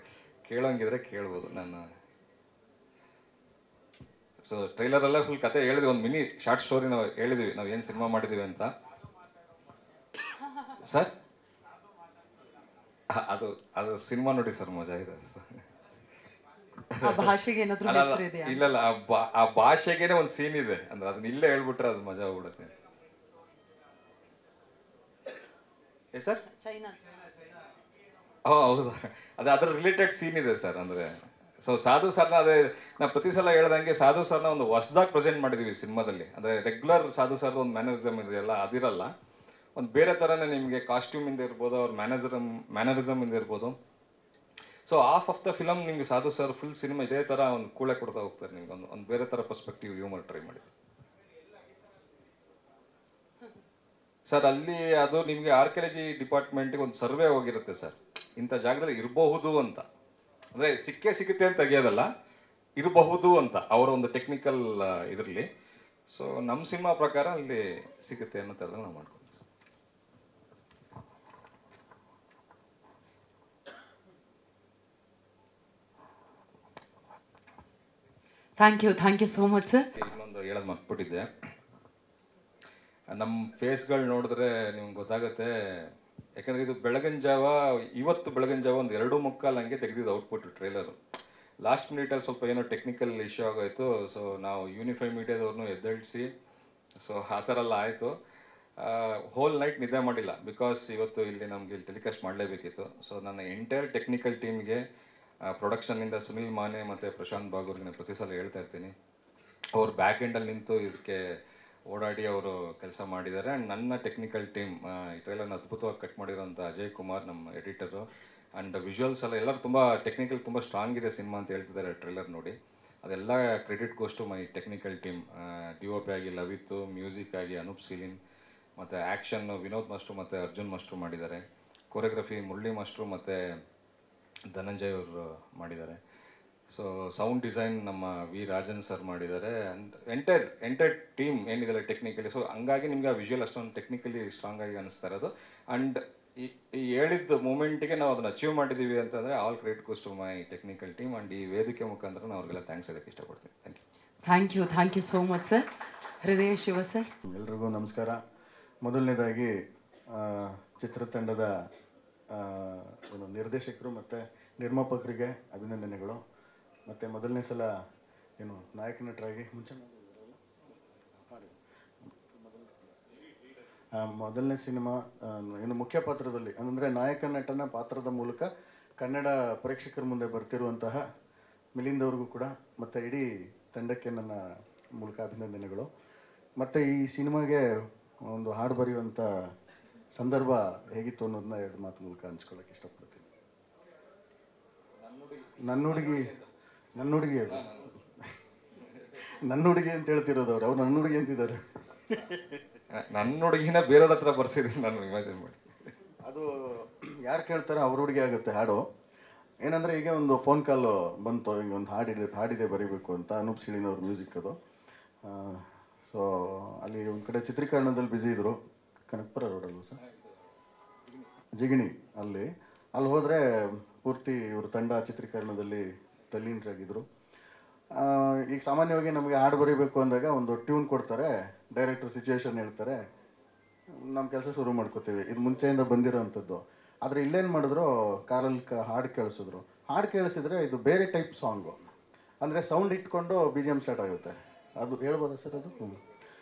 ಕೇಳೋಂಗಿದ್ರೆ ಕೇಳ್ಬೋದು. ನಾನು ಸೊ ಟ್ರೈಲರಲ್ಲೇ ಫುಲ್ ಕತೆ ಹೇಳಿದ್ವಿ, ಒಂದು ಮಿನಿ ಶಾರ್ಟ್ ಸ್ಟೋರಿ ನಾವು ಹೇಳಿದ್ವಿ, ನಾವು ಏನು ಸಿನಿಮಾ ಮಾಡಿದ್ದೀವಿ ಅಂತ. ಸರ್ ಅದು ಸಿನಿಮಾ ನೋಡಿ ಸರ್, ಮಜಾ ಇದೆ. ಇಲ್ಲಲ್ಲ, ಆ ಭಾಷೆಗೇನೆ ಒಂದು ಸೀನ್ ಇದೆ, ಅಂದ್ರೆ ಅದನ್ನ ಇಲ್ಲೇ ಹೇಳ್ಬಿಟ್ರೆ ಅದು ಮಜಾ ಹೋಗ್ಬಿಡುತ್ತೆ. ಸರ್ ಹೌದಾ, ಅದ್ರ ರಿಲೇಟೆಡ್ ಸೀನ್ ಇದೆ ಸರ್. ಅಂದರೆ ಸೊ ಸಾಧು ಸರ್ನ, ಅದೇ ನಾವು ಪ್ರತಿ ಸಲ ಹೇಳ್ದಂಗೆ ಸಾಧು ಸರ್ನ ಒಂದು ಹೊಸದಾಗಿ ಪ್ರೆಸೆಂಟ್ ಮಾಡಿದ್ದೀವಿ ಸಿನಿಮಾದಲ್ಲಿ. ಅಂದರೆ ರೆಗ್ಯುಲರ್ ಸಾಧು ಸರ್ದು ಒಂದು ಮ್ಯಾನರಿಸಮ್ ಇದೆಯಲ್ಲ, ಅದಿರಲ್ಲ. ಒಂದು ಬೇರೆ ಥರನೇ ನಿಮಗೆ ಕಾಸ್ಟ್ಯೂಮಿಂದ ಇರ್ಬೋದು, ಅವ್ರ ಮ್ಯಾನರಿಸಮ್ ಇಂದ ಇರ್ಬೋದು. So half of the film ನಿಮಗೆ ಸಾಧು ಸರ್ ಫುಲ್ ಸಿನಿಮಾ ಇದೇ ಥರ ಒಂದು ಕೂಳೆ ಕೊಡ್ತಾ ಹೋಗ್ತಾರೆ ನಿಮ್ಗೆ. ಒಂದು ಬೇರೆ ಥರ ಪರ್ಸ್ಪೆಕ್ಟಿವ್ ಹ್ಯೂಮರ್ ಟ್ರೈ ಮಾಡಿ ಸರ್. ಅಲ್ಲಿ ಅದು ನಿಮಗೆ ಆರ್ಕಿಯಾಲಜಿ ಡಿಪಾರ್ಟ್ಮೆಂಟಿಗೆ ಒಂದು ಸರ್ವೆ ಹೋಗಿರುತ್ತೆ ಸರ್, ಇಂಥ ಜಾಗದಲ್ಲಿ ಇರಬಹುದು ಅಂತ. ಅಂದರೆ ಸಿಗುತ್ತೆ ಅಂತ ತೆಗಿಯೋದಲ್ಲ, ಇರಬಹುದು ಅಂತ ಅವರ ಒಂದು ಟೆಕ್ನಿಕಲ್ ಇದರಲ್ಲಿ. ಸೊ ನಮ್ಮ ಸಿನಿಮಾ ಪ್ರಕಾರ ಅಲ್ಲಿ ಸಿಗುತ್ತೆ ಅನ್ನೋ ಥರದಲ್ಲಿ ನಾವು ಮಾಡ್ಕೊಂಡು. Thank you so much sir. ಇನ್ನೊಂದು ಹೇಳೋದು ಮರ್ತ್ಬಿಟ್ಟಿದ್ದೆ. ನಮ್ಮ ಫೇಸ್ಗಳು ನೋಡಿದ್ರೆ ನಿಮ್ಗೆ ಗೊತ್ತಾಗುತ್ತೆ. ಯಾಕಂದರೆ ಇದು ಇವತ್ತು ಬೆಳಗಿನ ಜಾವ ಒಂದು 2:45 ಹಂಗೆ ತೆಗೆದಿದ್ದು ಔಟ್ಪುಟ್ ಟ್ರೈಲರು. ಲಾಸ್ಟ್ ಮಿನಿಟಲ್ಲಿ ಸ್ವಲ್ಪ ಏನೋ ಟೆಕ್ನಿಕಲ್ ಇಶ್ಯೂ ಆಗೋಯ್ತು. ಸೊ ನಾವು ಯೂನಿಫೈ ಮೀಡಿಯಾದವ್ರನ್ನೂ ಎದ್ದೇಳಿಸಿ, ಸೊ ಆ ಥರ ಎಲ್ಲ ಆಯಿತು. ಹೋಲ್ ನೈಟ್ ನಿದ್ದೆ ಮಾಡಿಲ್ಲ, ಬಿಕಾಸ್ ಇವತ್ತು ಇಲ್ಲಿ ನಮಗೆ ಟೆಲಿಕಾಸ್ಟ್ ಮಾಡಲೇಬೇಕಿತ್ತು. ಸೊ ನನ್ನ ಎಂಟೈರ್ ಟೆಕ್ನಿಕಲ್ ಟೀಮ್ಗೆ, ಪ್ರೊಡಕ್ಷನ್ನಿಂದ ಸುನಿಲ್ ಮಾನೆ ಮತ್ತು ಪ್ರಶಾಂತ್ ಬಾಗೂರ್ಗೆ ಪ್ರತಿ ಸಲ ಹೇಳ್ತಾ ಇರ್ತೀನಿ, ಅವ್ರು ಬ್ಯಾಕ್ ಎಂಡಲ್ಲಿ ನಿಂತು ಇದಕ್ಕೆ ಓಡಾಡಿ ಅವರು ಕೆಲಸ ಮಾಡಿದ್ದಾರೆ. ಆ್ಯಂಡ್ ನನ್ನ ಟೆಕ್ನಿಕಲ್ ಟೀಮ್ ಈ ಟ್ರೈಲರ್ನ ಅದ್ಭುತವಾಗಿ ಕಟ್ ಮಾಡಿರೋಂಥ ಅಜಯ್ ಕುಮಾರ್, ನಮ್ಮ ಎಡಿಟರು. ಆ್ಯಂಡ್ ವಿಜುವಲ್ಸ್ ಎಲ್ಲ ತುಂಬ ಟೆಕ್ನಿಕಲ್ ತುಂಬ ಸ್ಟ್ರಾಂಗ್ ಇದೆ ಸಿನಿಮಾ ಅಂತ ಹೇಳ್ತಿದ್ದಾರೆ ಟ್ರೈಲರ್ ನೋಡಿ. ಅದೆಲ್ಲ credit goes to my technical team. DOP ಆಗಿ ಲವಿತ್, ಮ್ಯೂಸಿಕ್ ಆಗಿ ಅನೂಪ್ ಸೀಲಿನ್, ಮತ್ತು ಆ್ಯಕ್ಷನ್ ವಿನೋದ್ ಮಾಸ್ಟ್ರು ಮತ್ತು ಅರ್ಜುನ್ ಮಾಸ್ಟ್ರು ಮಾಡಿದ್ದಾರೆ. ಕೊರಿಯೋಗ್ರಫಿ ಮುರಳಿ ಮಾಸ್ಟ್ರು ಮತ್ತು ಧನಂಜಯ್ ಅವರು ಮಾಡಿದ್ದಾರೆ. ಸೊ ಸೌಂಡ್ ಡಿಸೈನ್ ನಮ್ಮ ವಿ ರಾಜನ್ ಸರ್ ಮಾಡಿದ್ದಾರೆ. ಆ್ಯಂಡ್ ಎಂಟೈರ್ ಟೀಮ್ ಏನಿದೆ ಟೆಕ್ನಿಕಲಿ. ಸೊ ಹಂಗಾಗಿ ನಿಮ್ಗೆ ಆ ವಿಜುವಲ್ ಅಷ್ಟೊಂದು ಟೆಕ್ನಿಕಲಿ ಸ್ಟ್ರಾಂಗ್ ಆಗಿ ಅನಿಸ್ತಾ ಇರೋದು. ಆ್ಯಂಡ್ ಈ ಹೇಳಿದ ಮೂಮೆಂಟಿಗೆ ನಾವು ಅದನ್ನು ಅಚೀವ್ ಮಾಡಿದ್ದೀವಿ ಅಂತಂದರೆ all credit goes to my technical team. And ಈ ವೇದಿಕೆ ಮುಖಾಂತರ ನಾನು ಅವ್ರಿಗೆಲ್ಲ ಥ್ಯಾಂಕ್ಸ್ ಹೇಳೋಕ್ಕೆ ಇಷ್ಟಪಡ್ತೀನಿ. Thank you so much sir. Hrudaya Shiva sir. ಎಲ್ರಿಗೂ ನಮಸ್ಕಾರ. ಮೊದಲನೇದಾಗಿ ಚಿತ್ರತಂಡದ ನಿರ್ದೇಶಕರು ಮತ್ತು ನಿರ್ಮಾಪಕರಿಗೆ ಅಭಿನಂದನೆಗಳು. ಮತ್ತು ಮೊದಲನೇ ಸಲ ನಾಯಕ ನಟರಾಗಿ ಮುಂಚೆ ಮೊದಲನೇ ಸಿನಿಮಾ ಏನು ಮುಖ್ಯ ಪಾತ್ರದಲ್ಲಿ ಅಂದರೆ ನಾಯಕ ನಟನ ಪಾತ್ರದ ಮೂಲಕ ಕನ್ನಡ ಪ್ರೇಕ್ಷಕರ ಮುಂದೆ ಬರ್ತಿರುವಂತಹ ಮಿಲಿಂದ್ ಅವ್ರಿಗೂ ಕೂಡ ಮತ್ತು ಇಡೀ ತಂಡಕ್ಕೆ ನನ್ನ ಮೂಲಕ ಅಭಿನಂದನೆಗಳು. ಮತ್ತು ಈ ಸಿನಿಮಾಗೆ ಒಂದು ಹಾಡು ಬರೆಯುವಂಥ ಸಂದರ್ಭ ಹೇಗಿತ್ತು ಅನ್ನೋದನ್ನ 2 ಮಾತು ಮೂಲಕ ಹಂಚ್ಕೊಳ್ಳೋಕೆ ಇಷ್ಟಪಡ್ತೀನಿ. ನನ್ನ ಹುಡುಗಿ ಅಂತ ಹೇಳ್ತಿರೋದು ಅವ್ರು ನನ್ನ ಹುಡುಗಿ ಅಂತಿದ್ದಾರೆ. ನನ್ನ ಹುಡುಗಿನ ಬೇರೆಯವ್ರ ಹತ್ರ ಬರ್ಸಿದ್ದೀನಿ ನಾನು ಇಮ್ಯಾಜಿನ್ ಮಾಡಿ. ಅದು ಯಾರು ಕೇಳ್ತಾರೆ ಅವ್ರ ಹುಡುಗಿ ಆಗುತ್ತೆ ಹಾಡು. ಏನಂದರೆ ಈಗ ಒಂದು ಫೋನ್ ಕಾಲು ಬಂತು, ಹಿಂಗೆ ಒಂದು ಹಾಡಿದೆ ಬರೀಬೇಕು ಅಂತ. ಅನೂಪ್ ಸಿಳಿನವ್ರ ಮ್ಯೂಸಿಕ್ ಅದು. ಸೊ ಅಲ್ಲಿ ಒಂದು ಕಡೆ ಚಿತ್ರೀಕರಣದಲ್ಲಿ ಬ್ಯುಸಿ ಇದ್ದರು, ಕನಕಪುರ ರೋಡಲ್ಲೂ ಸರ್, ಜಿಗಣಿ ಅಲ್ಲಿ ಹೋದರೆ ಪೂರ್ತಿ ಇವ್ರ ತಂಡ ಚಿತ್ರೀಕರಣದಲ್ಲಿ ತಲ್ಲೀನರಾಗಿದ್ದರು. ಈಗ ಸಾಮಾನ್ಯವಾಗಿ ನಮಗೆ ಹಾಡು ಬರೀಬೇಕು ಅಂದಾಗ ಒಂದು ಟ್ಯೂನ್ ಕೊಡ್ತಾರೆ, ಡೈರೆಕ್ಟ್ರು ಸಿಚುವೇಶನ್ ಹೇಳ್ತಾರೆ, ನಮ್ಮ ಕೆಲಸ ಶುರು ಮಾಡ್ಕೋತೀವಿ. ಇದು ಮುಂಚೆಯಿಂದ ಬಂದಿರೋ ಅಂಥದ್ದು. ಆದರೆ ಇಲ್ಲೇನು ಮಾಡಿದ್ರು, ಕಾರಲ್ಲಿ ಹಾಡು ಕೇಳಿಸಿದ್ರು. ಹಾಡು ಕೇಳಿಸಿದ್ರೆ ಇದು ಬೇರೆ ಟೈಪ್ ಸಾಂಗು, ಅಂದರೆ ಸೌಂಡ್ ಇಟ್ಕೊಂಡು ಬಿ ಜಿ ಎಮ್ ಸ್ಟಾರ್ಟ್ ಆಗುತ್ತೆ. ಅದು ಹೇಳ್ಬೋದಾ ಸರ್? ಅದು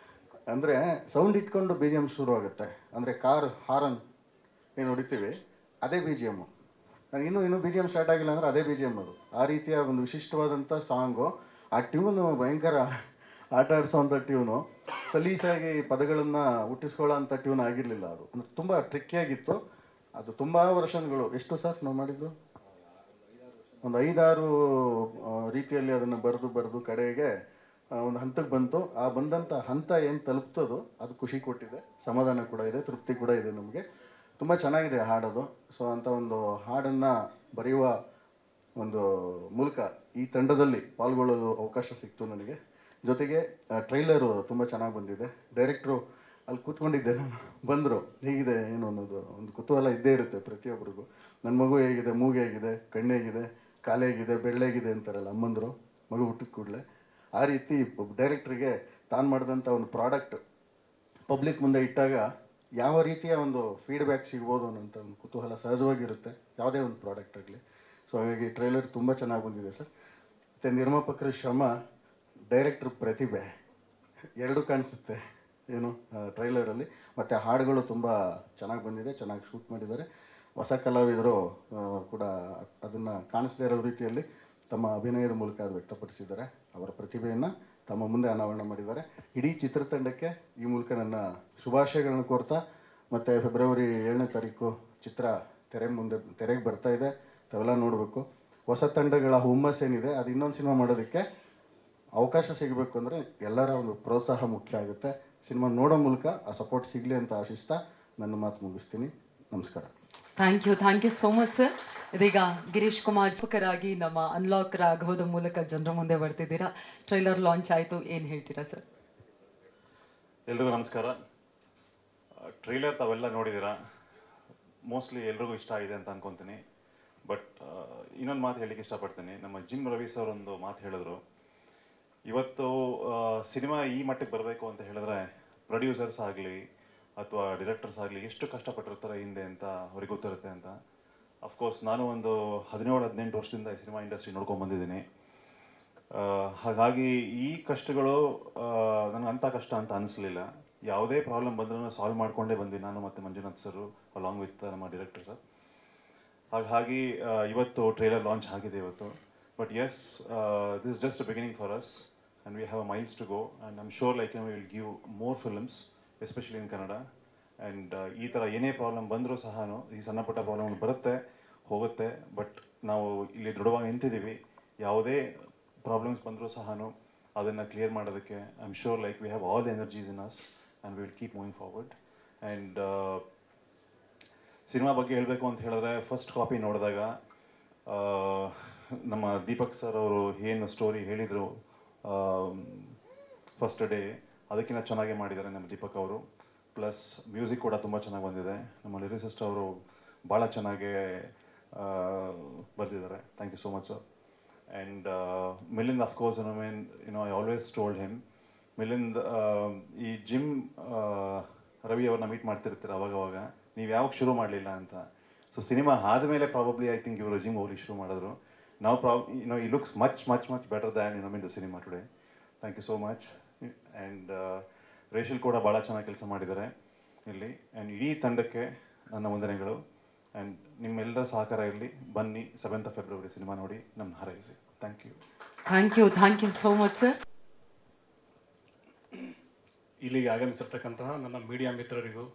ಅಂದರೆ ಸೌಂಡ್ ಇಟ್ಕೊಂಡು ಬಿ ಜಿ ಎಮ್ ಶುರು ಆಗುತ್ತೆ. ಅಂದರೆ ಕಾರ್ ಹಾರನ್ ಏನು ಹೊಡಿತೀವಿ ಅದೇ ಬಿ ಜಿ ಎಮ್ಮು. ನಾನು ಇನ್ನೂ ಬಿ ಜಿ ಎಮ್ ಸ್ಟಾರ್ಟ್ ಆಗಿಲ್ಲ ಅಂದರೆ ಅದೇ ಬಿ ಜಿ ಎಮ್. ಅದು ಆ ರೀತಿಯ ಒಂದು ವಿಶಿಷ್ಟವಾದಂಥ ಸಾಂಗು. ಆ ಟ್ಯೂನು ಭಯಂಕರ ಆಟ ಆಡಿಸೋವಂಥ ಟ್ಯೂನು, ಸಲೀಸಾಗಿ ಪದಗಳನ್ನು ಹುಟ್ಟಿಸ್ಕೊಳ್ಳೋ ಅಂಥ ಟ್ಯೂನ್ ಆಗಿರಲಿಲ್ಲ. ಅದು ಅಂದರೆ ತುಂಬ ಟ್ರಿಕ್ಕಿಯಾಗಿತ್ತು. ಅದು ತುಂಬ ವರ್ಷಗಳು, ಎಷ್ಟು ಸರ್ ನಾವು ಮಾಡಿದ್ದು, ಒಂದು 5-6 ರೀತಿಯಲ್ಲಿ ಅದನ್ನು ಬರೆದು ಕಡೆಗೆ ಒಂದು ಹಂತಕ್ಕೆ ಬಂತು. ಆ ಬಂದಂಥ ಹಂತ ಏನು ತಲುಪ್ತದೋ ಅದು ಖುಷಿ ಕೊಟ್ಟಿದೆ, ಸಮಾಧಾನ ಕೂಡ ಇದೆ, ತೃಪ್ತಿ ಕೂಡ ಇದೆ ನಮಗೆ. ತುಂಬ ಚೆನ್ನಾಗಿದೆ ಹಾಡೋದು. ಸೊ ಅಂಥ ಒಂದು ಹಾಡನ್ನು ಬರೆಯುವ ಒಂದು ಮೂಲಕ ಈ ತಂಡದಲ್ಲಿ ಪಾಲ್ಗೊಳ್ಳೋದು ಅವಕಾಶ ಸಿಕ್ತು ನನಗೆ. ಜೊತೆಗೆ ಟ್ರೈಲರು ತುಂಬ ಚೆನ್ನಾಗಿ ಬಂದಿದೆ. ಡೈರೆಕ್ಟ್ರು ಅಲ್ಲಿ ಕೂತ್ಕೊಂಡಿದ್ದೆ ನಾನು, ಬಂದರು. ಹೇಗಿದೆ ಏನು ಅನ್ನೋದು ಒಂದು ಕುತೂಹಲ ಇದ್ದೇ ಇರುತ್ತೆ ಪ್ರತಿಯೊಬ್ಬರಿಗೂ. ನನ್ನ ಮಗು ಹೇಗಿದೆ, ಮೂಗು ಹೇಗಿದೆ, ಕಣ್ಣು ಹೇಗಿದೆ, ಕಾಲು ಹೇಗಿದೆ, ಬೆಳ್ಳೆಗಿದೆ ಅಂತಾರಲ್ಲ ಅಮ್ಮಂದರು ಮಗು ಹುಟ್ಟಿದ ಕೂಡಲೇ. ಆ ರೀತಿ ಡೈರೆಕ್ಟ್ರಿಗೆ ತಾನು ಮಾಡಿದಂಥ ಒಂದು ಪ್ರಾಡಕ್ಟ್ ಪಬ್ಲಿಕ್ ಮುಂದೆ ಇಟ್ಟಾಗ ಯಾವ ರೀತಿಯ ಒಂದು ಫೀಡ್ಬ್ಯಾಕ್ ಸಿಗ್ಬೋದು ಅನ್ನೋಂಥ ಒಂದು ಕುತೂಹಲ ಸಹಜವಾಗಿರುತ್ತೆ ಯಾವುದೇ ಒಂದು ಪ್ರಾಡಕ್ಟ್ ಆಗಲಿ. ಸೊ ಹಾಗಾಗಿ ಟ್ರೈಲರ್ ತುಂಬ ಚೆನ್ನಾಗಿ ಬಂದಿದೆ ಸರ್. ಮತ್ತು ನಿರ್ಮಾಪಕರ ಶ್ರಮ, ಡೈರೆಕ್ಟ್ರ್ ಪ್ರತಿಭೆ ಎರಡೂ ಕಾಣಿಸುತ್ತೆ ಏನು ಟ್ರೈಲರಲ್ಲಿ. ಮತ್ತು ಹಾಡುಗಳು ತುಂಬ ಚೆನ್ನಾಗಿ ಬಂದಿದೆ, ಚೆನ್ನಾಗಿ ಶೂಟ್ ಮಾಡಿದ್ದಾರೆ. ಹೊಸ ಕಲಾವಿದರು ಕೂಡ ಅದನ್ನು ಕಾಣಿಸದೇ ಇರೋ ರೀತಿಯಲ್ಲಿ ತಮ್ಮ ಅಭಿನಯದ ಮೂಲಕ ಅದು ವ್ಯಕ್ತಪಡಿಸಿದ್ದಾರೆ. ಅವರ ಪ್ರತಿಭೆಯನ್ನು ತಮ್ಮ ಮುಂದೆ ಅನಾವರಣ ಮಾಡಿದ್ದಾರೆ. ಇಡೀ ಚಿತ್ರತಂಡಕ್ಕೆ ಈ ಮೂಲಕ ನನ್ನ ಶುಭಾಶಯಗಳನ್ನು ಕೋರ್ತಾ, ಮತ್ತು ಫೆಬ್ರವರಿ 7ನೇ ತಾರೀಕು ಚಿತ್ರ ತೆರೆಗೆ ಬರ್ತಾ ಇದೆ, ತಾವೆಲ್ಲ ನೋಡಬೇಕು. ಹೊಸ ತಂಡಗಳ ಹುಮ್ಮಸ್ಸೇನಿದೆ, ಅದು ಇನ್ನೊಂದು ಸಿನಿಮಾ ಮಾಡೋದಕ್ಕೆ ಅವಕಾಶ ಸಿಗಬೇಕು ಅಂದರೆ ಎಲ್ಲರ ಒಂದು ಪ್ರೋತ್ಸಾಹ ಮುಖ್ಯ ಆಗುತ್ತೆ. ಸಿನಿಮಾ ನೋಡೋ ಮೂಲಕ ಆ ಸಪೋರ್ಟ್ ಸಿಗಲಿ ಅಂತ ಆಶಿಸ್ತಾ ನನ್ನ ಮಾತು ಮುಗಿಸ್ತೀನಿ. ನಮಸ್ಕಾರ. Thank you so much sir. ಇದೀಗ ಗಿರೀಶ್ ಕುಮಾರ್ ಸ್ಪೀಕರಾಗಿ ನಮ್ಮ ಅನ್ಲಾಕ್ ರಾಘವದ ಮೂಲಕ ಜನರ ಮುಂದೆ ಬರ್ತಿದ್ದೀರಾ. ಟ್ರೈಲರ್ ಲಾಂಚ್ ಆಯಿತು, ಏನು ಹೇಳ್ತೀರಾ ಸರ್? ಎಲ್ರಿಗೂ ನಮಸ್ಕಾರ. ಟ್ರೈಲರ್ ತಾವೆಲ್ಲ ನೋಡಿದ್ದೀರಾ, ಮೋಸ್ಟ್ಲಿ ಎಲ್ರಿಗೂ ಇಷ್ಟ ಆಗಿದೆ ಅಂತ ಅನ್ಕೊತೀನಿ. ಬಟ್ ಇನ್ನೊಂದು ಮಾತು ಹೇಳಲಿಕ್ಕೆ ಇಷ್ಟಪಡ್ತೀನಿ. ನಮ್ಮ ಜಿಮ್ ರವಿ ಸರ್ ಒಂದು ಮಾತು ಹೇಳಿದ್ರು, ಇವತ್ತು ಸಿನಿಮಾ ಈ ಮಟ್ಟಕ್ಕೆ ಬರಬೇಕು ಅಂತ ಹೇಳಿದ್ರೆ ಪ್ರೊಡ್ಯೂಸರ್ಸ್ ಆಗಲಿ ಅಥವಾ ಡೈರೆಕ್ಟರ್ಸ್ ಆಗಲಿ ಎಷ್ಟು ಕಷ್ಟಪಟ್ಟಿರ್ತಾರೆ ಹಿಂದೆ ಅಂತ ಅವ್ರಿಗೆ ಗೊತ್ತಿರುತ್ತೆ ಅಂತ. ಅಫ್ಕೋರ್ಸ್ ನಾನು ಒಂದು 17-18 ವರ್ಷದಿಂದ ಈ ಸಿನಿಮಾ ಇಂಡಸ್ಟ್ರಿ ನೋಡ್ಕೊಂಡು ಬಂದಿದ್ದೀನಿ. ಹಾಗಾಗಿ ಈ ಕಷ್ಟಗಳು ನನಗೆ ಅಂಥ ಕಷ್ಟ ಅಂತ ಅನಿಸ್ಲಿಲ್ಲ. ಯಾವುದೇ ಪ್ರಾಬ್ಲಮ್ ಬಂದರೂ ಸಾಲ್ವ್ ಮಾಡಿಕೊಂಡೇ ಬಂದ್ವಿ ನಾನು ಮತ್ತು ಮಂಜುನಾಥ್ ಸರ್ ಅಲಾಂಗ್ ವಿತ್ ನಮ್ಮ ಡೈರೆಕ್ಟರ್ ಸರ್. ಹಾಗಾಗಿ ಇವತ್ತು ಟ್ರೈಲರ್ ಲಾಂಚ್ ಆಗಿದೆ ಇವತ್ತು. But yes, this is just a beginning for us and we have a miles to go and I am sure like we will give more films especially in Kannada. And ಈ ಥರ ಏನೇ problem ಬಂದರೂ ಸಹ ಈ ಸಣ್ಣ ಪುಟ್ಟ ಪ್ರಾಬ್ಲಮ್ ಬರುತ್ತೆ ಹೋಗುತ್ತೆ, ಬಟ್ ನಾವು ಇಲ್ಲಿ ದೃಢವಾಗಿ ನಿಂತಿದ್ದೀವಿ. ಯಾವುದೇ ಪ್ರಾಬ್ಲಮ್ಸ್ ಬಂದರೂ ಸಹ ಅದನ್ನು ಕ್ಲಿಯರ್ ಮಾಡೋದಕ್ಕೆ I am sure like we have all the energies in us and we will keep moving forward. And cinema ಬಗ್ಗೆ ಹೇಳಬೇಕು ಅಂತ ಹೇಳಿದ್ರೆ, ಫಸ್ಟ್ ಕಾಪಿ ನೋಡಿದಾಗ ನಮ್ಮ ದೀಪಕ್ ಸರ್ ಅವರು ಏನು ಸ್ಟೋರಿ ಹೇಳಿದರು ಫಸ್ಟ್ ಡೇ, ಅದಕ್ಕಿಂತ ಚೆನ್ನಾಗೇ ಮಾಡಿದ್ದಾರೆ ನಮ್ಮ ದೀಪಕ್ ಅವರು. ಪ್ಲಸ್ ಮ್ಯೂಸಿಕ್ ಕೂಡ ತುಂಬ ಚೆನ್ನಾಗಿ ಬಂದಿದೆ. ನಮ್ಮ ಲಿರಿಸಿಸ್ಟ್ ಅವರು ಭಾಳ ಚೆನ್ನಾಗೇ ಬರೆದಿದ್ದಾರೆ. Thank you so much sir. And Milind of course I always told him, Milind ಈ ಜಿಮ್ ರವಿ ಅವ್ರನ್ನ ಮೀಟ್ ಮಾಡ್ತಿರ್ತೀರ ಅವಾಗವಾಗ, ನೀವು ಯಾವಾಗ ಶುರು ಮಾಡಲಿಲ್ಲ ಅಂತ. ಸೊ ಸಿನಿಮಾ ಆದಮೇಲೆ ಪ್ರಾಬಬ್ಲಿ ಐ ಥಿಂಕ್ ಇವರು ಜಿಮ್ ಹೋಗ್ಲಿಕ್ಕೆ ಶುರು ಮಾಡಿದ್ರು. ನಾವು ಈ looks much much much better than in the cinema today. Thank you so much. And Rachel ಕೂಡ ಭಾಳ ಚೆನ್ನಾಗಿ ಕೆಲಸ ಮಾಡಿದ್ದಾರೆ ಇಲ್ಲಿ. ಆ್ಯಂಡ್ ಇಡೀ ತಂಡಕ್ಕೆ ನನ್ನ ವಂದನೆಗಳು. ಆ್ಯಂಡ್ ನಿಮ್ಮೆಲ್ಲರ ಸಹಕಾರ ಇರಲಿ. ಬನ್ನಿ 7th ಫೆಬ್ರವರಿ ಸಿನಿಮಾ ನೋಡಿ ನಮ್ಮ ಹಾರೈಸಿ. Thank you. Thank you so much sir. ಇಲ್ಲಿಗೆ ಆಗಮಿಸಿರ್ತಕ್ಕಂತಹ ನನ್ನ ಮೀಡಿಯಾ ಮಿತ್ರರಿಗೂ,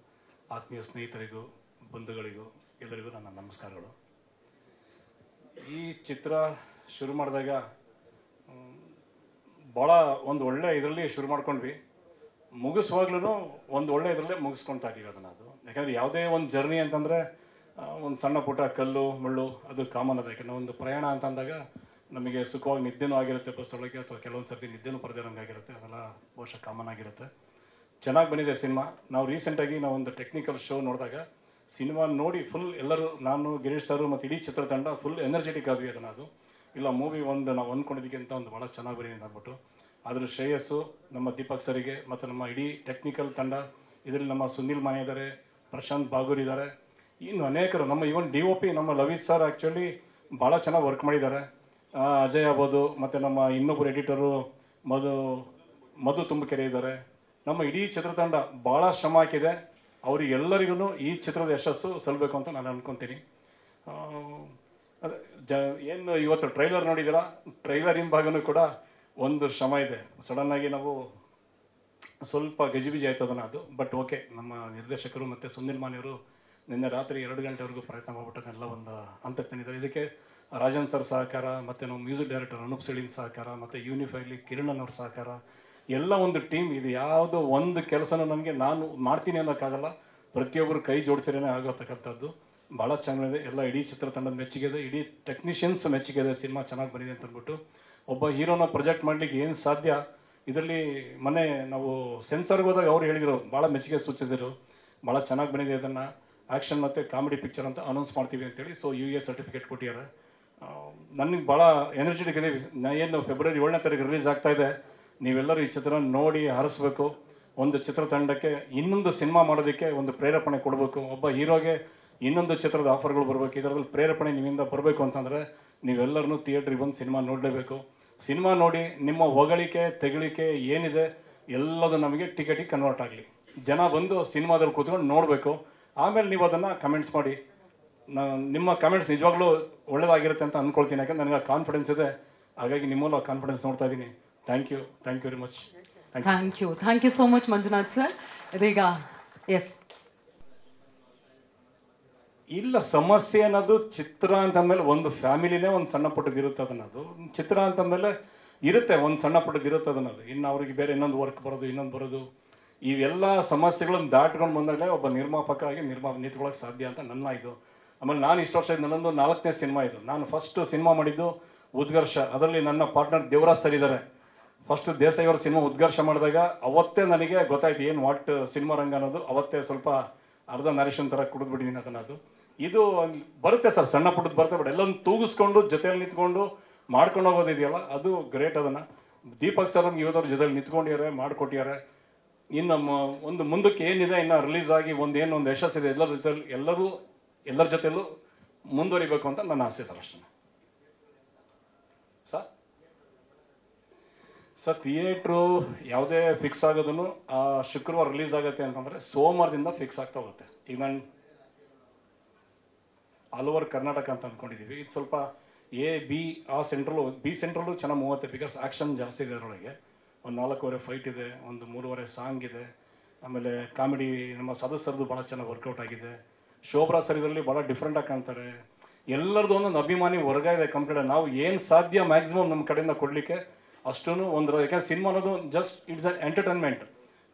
ಆತ್ಮೀಯ ಸ್ನೇಹಿತರಿಗೂ, ಬಂಧುಗಳಿಗೂ ಎಲ್ಲರಿಗೂ ನನ್ನ ನಮಸ್ಕಾರಗಳು. ಈ ಚಿತ್ರ ಶುರು ಮಾಡಿದಾಗ ಭಾಳ ಒಂದು ಒಳ್ಳೆ ಇದರಲ್ಲಿ ಶುರು ಮಾಡ್ಕೊಂಡ್ವಿ. ಮುಗಿಸುವಾಗ್ಲೂ ಒಂದು ಒಳ್ಳೆ ಇದರಲ್ಲೇ ಮುಗಿಸ್ಕೊಳ್ತಾ ಇದೀವಿ ಅದನ್ನು. ಅದು ಯಾಕಂದರೆ ಯಾವುದೇ ಒಂದು ಜರ್ನಿ ಅಂತಂದರೆ ಒಂದು ಸಣ್ಣ ಪುಟ್ಟ ಕಲ್ಲು ಮುಳ್ಳು ಅದು ಕಾಮನ್ ಅದ. ಯಾಕಂದರೆ ಒಂದು ಪ್ರಯಾಣ ಅಂತಂದಾಗ ನಮಗೆ ಸುಖವಾಗಿ ನಿದ್ದೆನೂ ಆಗಿರುತ್ತೆ ಬಸ್ಸೊಳಗೆ, ಅಥವಾ ಕೆಲವೊಂದು ಸರ್ತಿ ನಿದ್ದೆನೂ ಪಡೆದಿರೋಂಗಾಗಿರುತ್ತೆ. ಅದೆಲ್ಲ ಬಹುಶಃ ಕಾಮನ್ ಆಗಿರುತ್ತೆ. ಚೆನ್ನಾಗಿ ಬಂದಿದೆ ಸಿನಿಮಾ. ನಾವು ರೀಸೆಂಟಾಗಿ ಒಂದು ಟೆಕ್ನಿಕಲ್ ಶೋ ನೋಡಿದಾಗ ಸಿನಿಮಾ ನೋಡಿ ಫುಲ್ ಎಲ್ಲರೂ, ನಾನು, ಗಿರೀಶ್ ಸರು ಮತ್ತು ಇಡೀ ಚಿತ್ರತಂಡ ಫುಲ್ ಎನರ್ಜೆಟಿಕ್ ಆದ್ವಿ ಅದನ್ನು. ಅದು ಇಲ್ಲ ಮೂವಿ ನಾವು ಅಂದ್ಕೊಂಡಿದ್ದಕ್ಕಿಂತ ಒಂದು ಭಾಳ ಚೆನ್ನಾಗಿ ಬಂದಿದೆ ಅಂದ್ಬಿಟ್ಟು. ಅದ್ರ ಶ್ರೇಯಸ್ಸು ನಮ್ಮ ದೀಪಕ್ ಸರಿಗೆ ಮತ್ತು ನಮ್ಮ ಇಡೀ ಟೆಕ್ನಿಕಲ್ ತಂಡ. ಇದರಲ್ಲಿ ನಮ್ಮ ಸುನಿಲ್ ಮಾನೆ ಇದ್ದಾರೆ, ಪ್ರಶಾಂತ್ ಬಾಗೂರ್ ಇದ್ದಾರೆ, ಇನ್ನು ಅನೇಕರು. ನಮ್ಮ ಇವನ್ DOP ನಮ್ಮ ಲವಿತ್ ಸರ್ ಆ್ಯಕ್ಚುಲಿ ಭಾಳ ಚೆನ್ನಾಗಿ ವರ್ಕ್ ಮಾಡಿದ್ದಾರೆ. ಅಜಯ್ ಆಗ್ಬೋದು, ಮತ್ತು ನಮ್ಮ ಇನ್ನೊಬ್ಬರು ಎಡಿಟರು ಮಧು ತುಂಬಕೆರೆ ಇದ್ದಾರೆ. ನಮ್ಮ ಇಡೀ ಚಿತ್ರತಂಡ ಭಾಳ ಶ್ರಮ ಹಾಕಿದೆ. ಅವರಿಗೆಲ್ಲರಿಗೂ ಈ ಚಿತ್ರದ ಯಶಸ್ಸು ಸಲ್ಲಬೇಕು ಅಂತ ನಾನು ಅಂದ್ಕೊತೀನಿ. ಏನು ಇವತ್ತು ಟ್ರೈಲರ್ ನೋಡಿದ್ದೀರಾ, ಟ್ರೈಲರ್ ಹಿಂಭಾಗನೂ ಕೂಡ ಒಂದು ಶ್ರಮ ಇದೆ. ಸಡನ್ನಾಗಿ ನಾವು ಸ್ವಲ್ಪ ಗಜಿಬಿಜಿ ಆಯ್ತು ಅದನ್ನು. ಅದು ಬಟ್ ಓಕೆ, ನಮ್ಮ ನಿರ್ದೇಶಕರು ಮತ್ತು ಸುನಿಲ್ ಮಾನೆಯವರು ನಿನ್ನೆ ರಾತ್ರಿ 2 ಗಂಟೆವರೆಗೂ ಪ್ರಯತ್ನ ಮಾಡಿಬಿಟ್ಟನ್ನೆಲ್ಲ ಒಂದು ಹಂತಕ್ಕೆ ತಂದಿದ್ದಾರೆ. ಇದಕ್ಕೆ ರಾಜನ್ ಸರ್ ಸಹಕಾರ, ಮತ್ತು ನಮ್ಮ ಮ್ಯೂಸಿಕ್ ಡೈರೆಕ್ಟರ್ ಅನೂಪ್ ಸಿಳಿನ್ ಸಹಕಾರ, ಮತ್ತು ಯೂನಿಫೈಲಿ ಕಿರಣ್ ಅವ್ರ ಸಹಕಾರ, ಎಲ್ಲ ಒಂದು ಟೀಮ್. ಇದು ಯಾವುದೋ ಒಂದು ಕೆಲಸನೂ ನನಗೆ ನಾನು ಮಾಡ್ತೀನಿ ಅನ್ನೋಕ್ಕಾಗಲ್ಲ, ಪ್ರತಿಯೊಬ್ಬರು ಕೈ ಜೋಡಿಸಿರೇನೆ ಆಗೋತಕ್ಕಂಥದ್ದು. ಭಾಳ ಚೆನ್ನಾಗಿದೆ. ಎಲ್ಲ ಇಡೀ ಚಿತ್ರತಂಡದ ಮೆಚ್ಚುಗೆ ಇದೆ, ಇಡೀ ಟೆಕ್ನಿಷಿಯನ್ಸ್ ಮೆಚ್ಚುಗೆ ಇದೆ. ಸಿನಿಮಾ ಚೆನ್ನಾಗಿ ಬಂದಿದೆ ಅಂತ ಅಂದ್ಬಿಟ್ಟು ಒಬ್ಬ ಹೀರೋನ ಪ್ರೊಜೆಕ್ಟ್ ಮಾಡಲಿಕ್ಕೆ ಏನು ಸಾಧ್ಯ. ಇದರಲ್ಲಿ ಮೊನ್ನೆ ನಾವು ಸೆನ್ಸರ್ಗೆ ಹೋದಾಗ ಅವ್ರು ಹೇಳಿದರು, ಭಾಳ ಮೆಚ್ಚುಗೆ ಸೂಚಿಸಿದರು, ಭಾಳ ಚೆನ್ನಾಗಿ ಬಂದಿದೆ, ಇದನ್ನು ಆ್ಯಕ್ಷನ್ ಮತ್ತು ಕಾಮಿಡಿ ಪಿಕ್ಚರ್ ಅಂತ ಅನೌನ್ಸ್ ಮಾಡ್ತೀವಿ ಅಂತೇಳಿ. ಸೊ UA ಸರ್ಟಿಫಿಕೇಟ್ ಕೊಟ್ಟಿದ್ದಾರೆ. ನನಗೆ ಭಾಳ ಎನರ್ಜೆಟಿಕ್ ಇದೀವಿ. ಏನು ಫೆಬ್ರವರಿ 7ನೇ ತಾರೀಕು ರಿಲೀಸ್ ಆಗ್ತಾಯಿದೆ. ನೀವೆಲ್ಲರೂ ಈ ಚಿತ್ರ ನೋಡಿ ಹರಿಸ್ಬೇಕು. ಒಂದು ಚಿತ್ರತಂಡಕ್ಕೆ ಇನ್ನೊಂದು ಸಿನಿಮಾ ಮಾಡೋದಕ್ಕೆ ಒಂದು ಪ್ರೇರೇಪಣೆ ಕೊಡಬೇಕು. ಒಬ್ಬ ಹೀರೋಗೆ ಇನ್ನೊಂದು ಚಿತ್ರದ ಆಫರ್ಗಳು ಬರಬೇಕು. ಇದರಲ್ಲಿ ಪ್ರೇರೇಪಣೆ ನಿಮ್ಮಿಂದ ಬರಬೇಕು ಅಂತಂದರೆ ನೀವೆಲ್ಲರೂ ಥಿಯೇಟ್ರಿಗೆ ಬಂದು ಸಿನಿಮಾ ನೋಡಲೇಬೇಕು. ಸಿನಿಮಾ ನೋಡಿ ನಿಮ್ಮ ಹೊಗಳಿಕೆ ತೆಗಳಿಕೆ ಏನಿದೆ ಎಲ್ಲದು ನಮಗೆ ಟಿಕೆಟಿಗೆ ಕನ್ವರ್ಟ್ ಆಗಲಿ. ಜನ ಬಂದು ಸಿನಿಮಾದಲ್ಲಿ ಕೂತ್ಕೊಂಡು ನೋಡಬೇಕು. ಆಮೇಲೆ ನೀವು ಅದನ್ನು ಕಮೆಂಟ್ಸ್ ಮಾಡಿ. ನಿಮ್ಮ ಕಮೆಂಟ್ಸ್ ನಿಜವಾಗ್ಲೂ ಒಳ್ಳೆಯದಾಗಿರುತ್ತೆ ಅಂತ ಅಂದ್ಕೊಳ್ತೀನಿ. ಯಾಕಂದ್ರೆ ನನಗೆ ಕಾನ್ಫಿಡೆನ್ಸ್ ಇದೆ. ಹಾಗಾಗಿ ನಿಮ್ಮಲ್ಲೂ ಕಾನ್ಫಿಡೆನ್ಸ್ ನೋಡ್ತಾ ಇದ್ದೀನಿ. Thank you very much. Thank you so much Manjunath sir. ಇದೀಗ ಎಸ್ ಇಲ್ಲ, ಸಮಸ್ಯೆ ಅನ್ನೋದು ಚಿತ್ರ ಅಂತಂದಮೇಲೆ ಒಂದು ಫ್ಯಾಮಿಲಿನೇ ಒಂದು ಸಣ್ಣ ಪುಟ್ಟದ್ದು ಇರುತ್ತೆ. ಅದನ್ನದು ಚಿತ್ರ ಅಂತಂದಮೇಲೆ ಇರುತ್ತೆ, ಒಂದು ಸಣ್ಣ ಪುಟ್ಟದ್ದು ಇರುತ್ತೆ ಅದನ್ನದು. ಇನ್ನು ಅವ್ರಿಗೆ ಬೇರೆ ಇನ್ನೊಂದು ವರ್ಕ್ ಬರೋದು, ಇನ್ನೊಂದು ಬರೋದು, ಇವೆಲ್ಲ ಸಮಸ್ಯೆಗಳನ್ನು ದಾಟ್ಕೊಂಡು ಬಂದಾಗಲೇ ಒಬ್ಬ ನಿರ್ಮಾಪಕ ಆಗಿ ನಿಂತ್ಕೊಳ್ಳೋಕೆ ಸಾಧ್ಯ ಅಂತ ನನ್ನ ಇದು. ಆಮೇಲೆ ನಾನು ಇಷ್ಟು ವರ್ಷ ನನ್ನೊಂದು 4ನೇ ಸಿನಿಮಾ ಇದು. ನಾನು ಫಸ್ಟ್ ಸಿನಿಮಾ ಮಾಡಿದ್ದು ಉದ್ಘರ್ಷ. ಅದರಲ್ಲಿ ನನ್ನ ಪಾರ್ಟ್ನರ್ ದೇವರಾಜ್ ಸರ್ ಇದ್ದಾರೆ. ಫಸ್ಟ್ ದೇಸಾಯಿ ಅವರ ಸಿನಿಮಾ ಉದ್ಘರ್ಷ ಮಾಡಿದಾಗ ಅವತ್ತೇ ನನಗೆ ಗೊತ್ತಾಯ್ತು ಏನು ವಾಟ್ ಸಿನಿಮಾ ರಂಗ ಅನ್ನೋದು. ಅವತ್ತೇ ಸ್ವಲ್ಪ ಅರ್ಧ ನರೇಶನ್ ಥರ ಕುಡಿದ್ಬಿಟ್ಟಿದ್ದೀನಿ ಅದನ್ನದು. ಇದು ಬರುತ್ತೆ ಸರ್, ಸಣ್ಣ ಪುಟ್ಟದ್ದು ಬರುತ್ತೆ. ಬಟ್ ಎಲ್ಲೊಂದು ತೂಗಿಸ್ಕೊಂಡು ಜೊತೆಯಲ್ಲಿ ನಿಂತ್ಕೊಂಡು ಮಾಡ್ಕೊಂಡು ಹೋಗೋದಿದೆಯಲ್ಲ, ಅದು ಗ್ರೇಟ್. ಅದನ್ನು ದೀಪಕ್ ಸರ್ ನಮ್ಗೆ ಇವತ್ತವ್ರ ಜೊತೆಲಿ ನಿಂತ್ಕೊಂಡಿದ್ದಾರೆ, ಮಾಡಿಕೊಟ್ಟಿದ್ದಾರೆ. ಇನ್ನು ಒಂದು ಮುಂದಕ್ಕೆ ಏನಿದೆ, ಇನ್ನು ರಿಲೀಸ್ ಆಗಿ ಒಂದು ಯಶಸ್ಸಿದೆ. ಎಲ್ಲರ ಜೊತೆಲೂ ಮುಂದುವರಿಬೇಕು ಅಂತ ನನ್ನ ಆಸೆ ಸರ್. ಅಷ್ಟೇ ಸರ್ ಥಿಯೇಟ್ರು ಯಾವುದೇ ಫಿಕ್ಸ್ ಆಗೋದನ್ನು ಶುಕ್ರವಾರ ರಿಲೀಸ್ ಆಗುತ್ತೆ ಅಂತಂದರೆ ಸೋಮವಾರದಿಂದ ಫಿಕ್ಸ್ ಆಗ್ತಾ ಹೋಗುತ್ತೆ. ಈಗ ನಾನು ಆಲ್ ಓವರ್ ಕರ್ನಾಟಕ ಅಂತ ಅಂದ್ಕೊಂಡಿದ್ದೀವಿ. ಇದು ಸ್ವಲ್ಪ A-B ಆ ಸೆಂಟ್ರಲು B ಸೆಂಟ್ರಲು ಚೆನ್ನಾಗಿ ಮೂವತ್ತೆ. ಬಿಕಾಸ್ ಆ್ಯಕ್ಷನ್ ಜಾಸ್ತಿ ಇದೆ ಅದರೊಳಗೆ. ಒಂದು 4:15 ಫೈಟ್ ಇದೆ, ಒಂದು 3:30 ಸಾಂಗ್ ಇದೆ. ಆಮೇಲೆ ಕಾಮಿಡಿ ನಮ್ಮ ಸದಸ್ಯರದು ಭಾಳ ಚೆನ್ನಾಗಿ ವರ್ಕೌಟ್ ಆಗಿದೆ. ಶೋಭ್ರಾ ಸರ್ ಇದರಲ್ಲಿ ಭಾಳ ಡಿಫ್ರೆಂಟಾಗಿ ಕಾಣ್ತಾರೆ. ಎಲ್ಲರದ್ದು ಒಂದೊಂದು ಅಭಿಮಾನಿ ವರ್ಗ ಇದೆ ಕಂಪ್ಲೀಟ್. ನಾವು ಏನು ಸಾಧ್ಯ ಮ್ಯಾಕ್ಸಿಮಮ್ ನಮ್ಮ ಕಡೆಯಿಂದ ಕೊಡಲಿಕ್ಕೆ ಅಷ್ಟೂ ಯಾಕಂದ್ರೆ ಸಿನಿಮಾ ಅನ್ನೋದು ಜಸ್ಟ್ ಇಟ್ಸ್ ಅನ್ ಎಂಟರ್ಟೈನ್ಮೆಂಟ್.